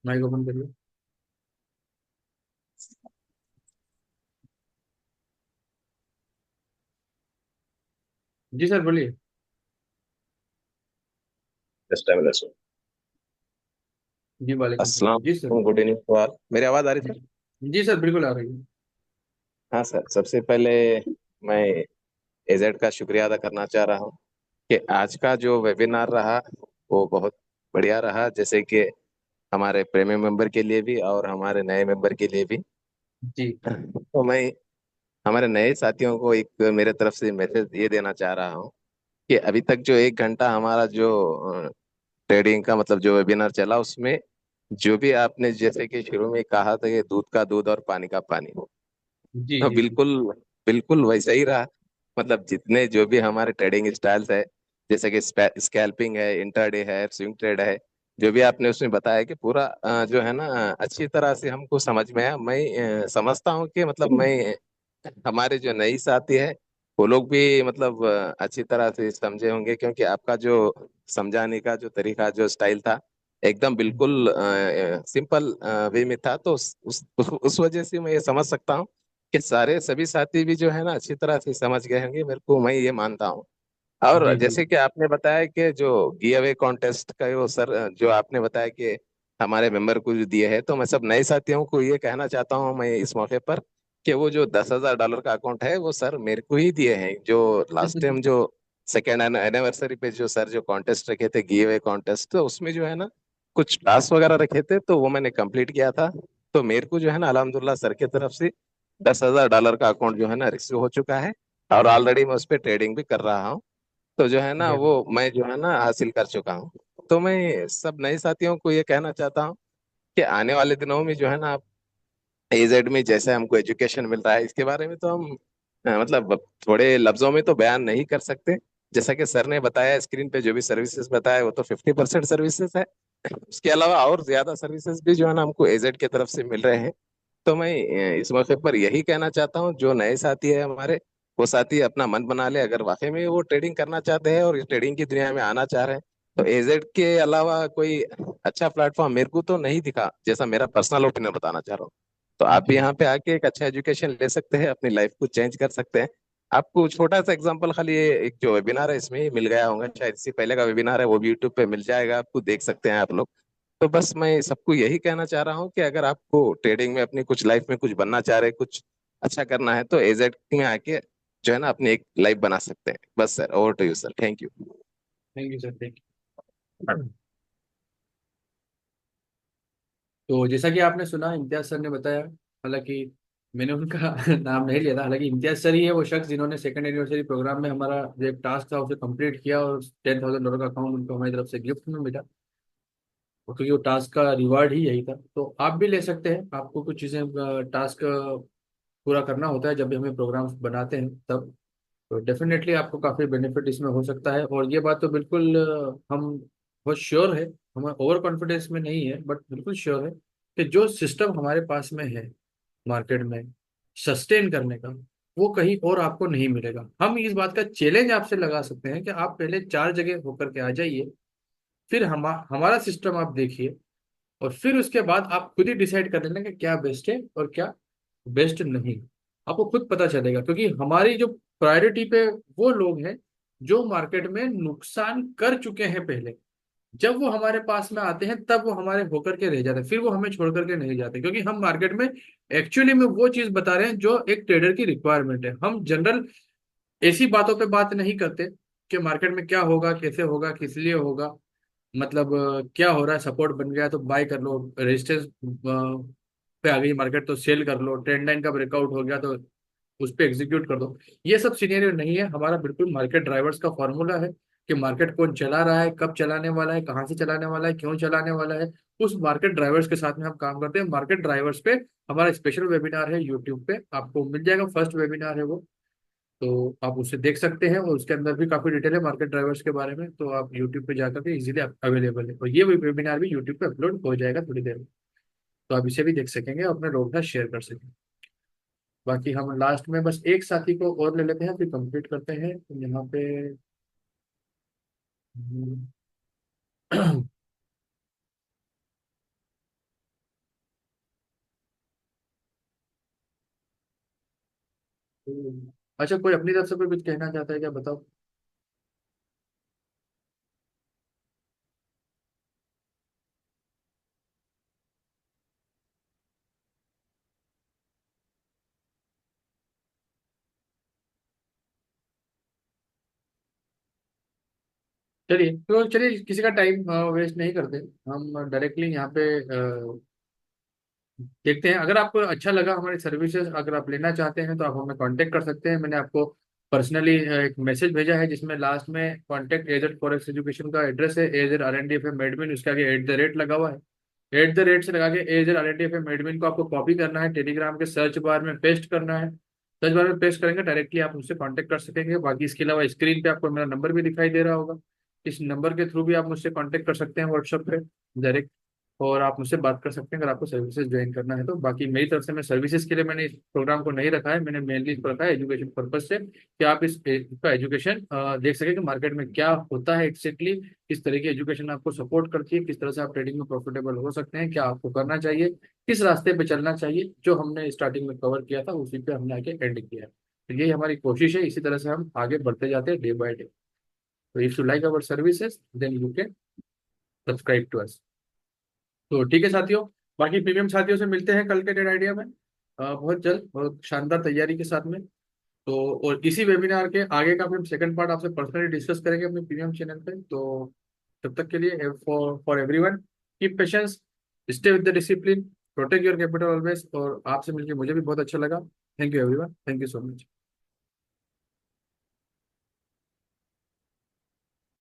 माइक ओपन करिए। जी सर बोलिए। Just time let's. जी वालेकुम अस्सलाम सलाम जी सर। वालेकुम, गुड इवनिंग टू ऑल। मेरी आवाज आ रही सर? जी सर बिल्कुल आ रही है। हाँ सर, सबसे पहले मैं एजेड का शुक्रिया अदा करना चाह रहा हूँ कि आज का जो वेबिनार रहा वो बहुत बढ़िया रहा, जैसे कि हमारे प्रीमियम मेंबर के लिए भी और हमारे नए मेंबर के लिए भी। जी तो मैं हमारे नए साथियों को एक मेरे तरफ से मैसेज ये देना चाह रहा हूँ कि अभी तक जो 1 घंटा हमारा जो ट्रेडिंग का मतलब जो वेबिनार चला, उसमें जो भी आपने जैसे कि शुरू में कहा था कि दूध का दूध और पानी का पानी, जी तो जी जी। बिल्कुल बिल्कुल वैसा ही रहा। मतलब जितने जो भी हमारे ट्रेडिंग स्टाइल्स है, जैसे कि स्कैल्पिंग है, इंट्राडे है, स्विंग ट्रेड है, जो भी आपने उसमें बताया कि पूरा जो है ना अच्छी तरह से हमको समझ में आया। मैं समझता हूँ कि मतलब मैं हमारे जो नई साथी है वो लोग भी मतलब अच्छी तरह से समझे होंगे, क्योंकि आपका जो समझाने का जो तरीका जो स्टाइल था एकदम बिल्कुल सिंपल वे में था। तो उस वजह से मैं ये समझ सकता हूँ कि सारे सभी साथी भी जो है ना अच्छी तरह से समझ गए होंगे, मेरे को मैं ये मानता हूँ। और जी जी जैसे कि आपने बताया कि जो गिव अवे कॉन्टेस्ट का वो सर जो आपने बताया कि हमारे मेंबर को जो दिए हैं, तो मैं सब नए साथियों को ये कहना चाहता हूँ मैं इस मौके पर कि वो जो $10,000 का अकाउंट है वो सर मेरे को ही दिए हैं। जो लास्ट टाइम जो सेकेंड एनिवर्सरी पे जो सर जो कॉन्टेस्ट रखे थे, गिव अवे कॉन्टेस्ट, तो उसमें जो है ना कुछ टास्क वगैरह रखे थे, तो वो मैंने कंप्लीट किया था। तो मेरे को जो है ना अल्हम्दुलिल्लाह सर की तरफ से $10,000 का अकाउंट जो है ना रिसीव हो चुका है, और ऑलरेडी मैं उस पर ट्रेडिंग भी कर रहा हूँ। तो जो है ना वो मैं जो है ना हासिल कर चुका हूँ। तो मैं सब नए साथियों को ये कहना चाहता हूँ कि आने वाले दिनों में जो है ना एजेड में जैसे हमको एजुकेशन मिल रहा है, इसके बारे में तो हम मतलब थोड़े लफ्जों में तो बयान नहीं कर सकते। जैसा कि सर ने बताया स्क्रीन पे जो भी सर्विसेज बताया वो तो 50% सर्विसेज है। उसके अलावा और ज्यादा सर्विसेज भी जो है ना हमको एजेड की तरफ से मिल रहे हैं। तो मैं इस मौके पर यही कहना चाहता हूँ, जो नए साथी है हमारे, वो साथी अपना मन बना ले, अगर वाकई में वो ट्रेडिंग करना चाहते हैं और इस ट्रेडिंग की दुनिया में आना चाह रहे हैं, तो एजेड के अलावा कोई अच्छा प्लेटफॉर्म मेरे को तो नहीं दिखा, जैसा मेरा पर्सनल ओपिनियन बताना चाह रहा हूँ। तो आप भी जी। यहाँ पे आके एक अच्छा एजुकेशन ले सकते हैं, अपनी लाइफ को चेंज कर सकते हैं। आपको छोटा सा एग्जांपल, खाली ये एक जो वेबिनार है इसमें ही मिल गया होगा, शायद इससे पहले का वेबिनार है वो भी यूट्यूब पे मिल जाएगा, आपको देख सकते हैं आप लोग। तो बस मैं सबको यही कहना चाह रहा हूँ कि अगर आपको ट्रेडिंग में अपनी कुछ लाइफ में कुछ बनना चाह रहे, कुछ अच्छा करना है, तो एजेड में आके जो है ना अपनी एक लाइफ बना सकते हैं। बस sir, over to you sir, thank you. Thank you sir, thank you. तो जैसा कि आपने सुना, इम्तियाज सर ने बताया, हालांकि मैंने उनका नाम नहीं लिया था, हालांकि इम्तियाज सर ही है वो शख्स जिन्होंने सेकंड एनिवर्सरी प्रोग्राम में हमारा जो एक टास्क था उसे कंप्लीट किया, और $10,000 का अकाउंट उनको हमारी तरफ से गिफ्ट में मिला। और क्योंकि वो टास्क का रिवार्ड ही यही था, तो आप भी ले सकते हैं। आपको कुछ चीज़ें टास्क पूरा करना होता है जब भी हमें प्रोग्राम्स बनाते हैं तब। तो डेफिनेटली आपको काफ़ी बेनिफिट इसमें हो सकता है, और ये बात तो बिल्कुल हम बहुत श्योर है, हमें ओवर कॉन्फिडेंस में नहीं है, बट बिल्कुल श्योर है कि जो सिस्टम हमारे पास में है मार्केट में सस्टेन करने का, वो कहीं और आपको नहीं मिलेगा। हम इस बात का चैलेंज आपसे लगा सकते हैं कि आप पहले 4 जगह होकर के आ जाइए, फिर हमारा सिस्टम आप देखिए, और फिर उसके बाद आप खुद ही डिसाइड कर लेना कि क्या बेस्ट है और क्या बेस्ट नहीं। आपको खुद पता चलेगा, क्योंकि हमारी जो प्रायोरिटी पे वो लोग हैं जो मार्केट में नुकसान कर चुके हैं पहले। जब वो हमारे पास में आते हैं तब वो हमारे होकर के रह जाते हैं, फिर वो हमें छोड़ करके नहीं जाते, क्योंकि हम मार्केट में एक्चुअली में वो चीज बता रहे हैं जो एक ट्रेडर की रिक्वायरमेंट है। हम जनरल ऐसी बातों पे बात नहीं करते कि मार्केट में क्या होगा, कैसे होगा, किस लिए होगा, मतलब क्या हो रहा है, सपोर्ट बन गया तो बाय कर लो, रेजिस्टेंस पे आ गई मार्केट तो सेल कर लो, ट्रेंड लाइन का ब्रेकआउट हो गया तो उस पर एग्जीक्यूट कर दो। ये सब सिनेरियो नहीं है हमारा, बिल्कुल मार्केट ड्राइवर्स का फॉर्मूला है कि मार्केट कौन चला रहा है, कब चलाने वाला है, कहाँ से चलाने वाला है, क्यों चलाने वाला है। उस मार्केट ड्राइवर्स के साथ में हम काम करते हैं। मार्केट ड्राइवर्स पे हमारा स्पेशल वेबिनार है, यूट्यूब पे आपको मिल जाएगा, फर्स्ट वेबिनार है वो। तो आप उसे देख सकते हैं, और उसके अंदर भी काफी डिटेल है मार्केट ड्राइवर्स के बारे में, तो आप यूट्यूब पे जाकर के इजीली अवेलेबल है, और ये वेबिनार भी यूट्यूब पे अपलोड हो जाएगा थोड़ी देर में। तो आप इसे भी देख सकेंगे और अपने लोगों के साथ शेयर कर सकेंगे। बाकी हम लास्ट में बस एक साथी को और ले लेते हैं, फिर कंप्लीट करते हैं। तो यहाँ पे अच्छा, कोई अपनी तरफ से कोई कुछ कहना चाहता है क्या, बताओ। चलिए, तो चलिए किसी का टाइम वेस्ट नहीं करते, हम डायरेक्टली यहाँ पे देखते हैं। अगर आपको अच्छा लगा हमारी सर्विसेज, अगर आप लेना चाहते हैं तो आप हमें कांटेक्ट कर सकते हैं। मैंने आपको पर्सनली एक मैसेज भेजा है जिसमें लास्ट में कॉन्टेक्ट एजेड फॉरेक्स एजुकेशन का एड्रेस है, एजेड RNDFM एडमिन, उसके आगे @ लगा हुआ है। @ से लगा के एजेड RNDFM एडमिन को आपको कॉपी करना है, टेलीग्राम के सर्च बार में पेस्ट करना है। सर्च बार में पेस्ट करेंगे डायरेक्टली आप मुझसे कांटेक्ट कर सकेंगे। बाकी इसके अलावा स्क्रीन पे आपको मेरा नंबर भी दिखाई दे रहा होगा, इस नंबर के थ्रू भी आप मुझसे कांटेक्ट कर सकते हैं व्हाट्सएप पे डायरेक्ट, और आप मुझसे बात कर सकते हैं अगर आपको सर्विसेज ज्वाइन करना है तो। बाकी मेरी तरफ से मैं सर्विसेज के लिए मैंने इस प्रोग्राम को नहीं रखा है, मैंने मेनली इसको रखा है एजुकेशन पर्पज से, कि आप इसका एजुकेशन देख सकें कि मार्केट में क्या होता है एक्जैक्टली, किस तरह की एजुकेशन आपको सपोर्ट करती है, किस तरह से आप ट्रेडिंग में प्रॉफिटेबल हो सकते हैं, क्या आपको करना चाहिए, किस रास्ते पे चलना चाहिए। जो हमने स्टार्टिंग में कवर किया था उसी पे हमने आगे एंड किया है। तो यही हमारी कोशिश है, इसी तरह से हम आगे बढ़ते जाते हैं डे बाय डे। तो if you like our services then you can subscribe to us. तो ठीक है साथियों, बाकी प्रीमियम साथियों से मिलते हैं कल के डेट आइडिया में, बहुत जल्द, बहुत शानदार तैयारी के साथ में। तो और इसी वेबिनार के आगे का फिर सेकंड पार्ट आपसे पर्सनली डिस्कस करेंगे अपने प्रीमियम चैनल पे। तो तब तक के लिए for for everyone, keep patience, stay with the discipline, protect your capital always. और आपसे मिलकर मुझे भी बहुत अच्छा लगा। Thank you everyone, thank you so much.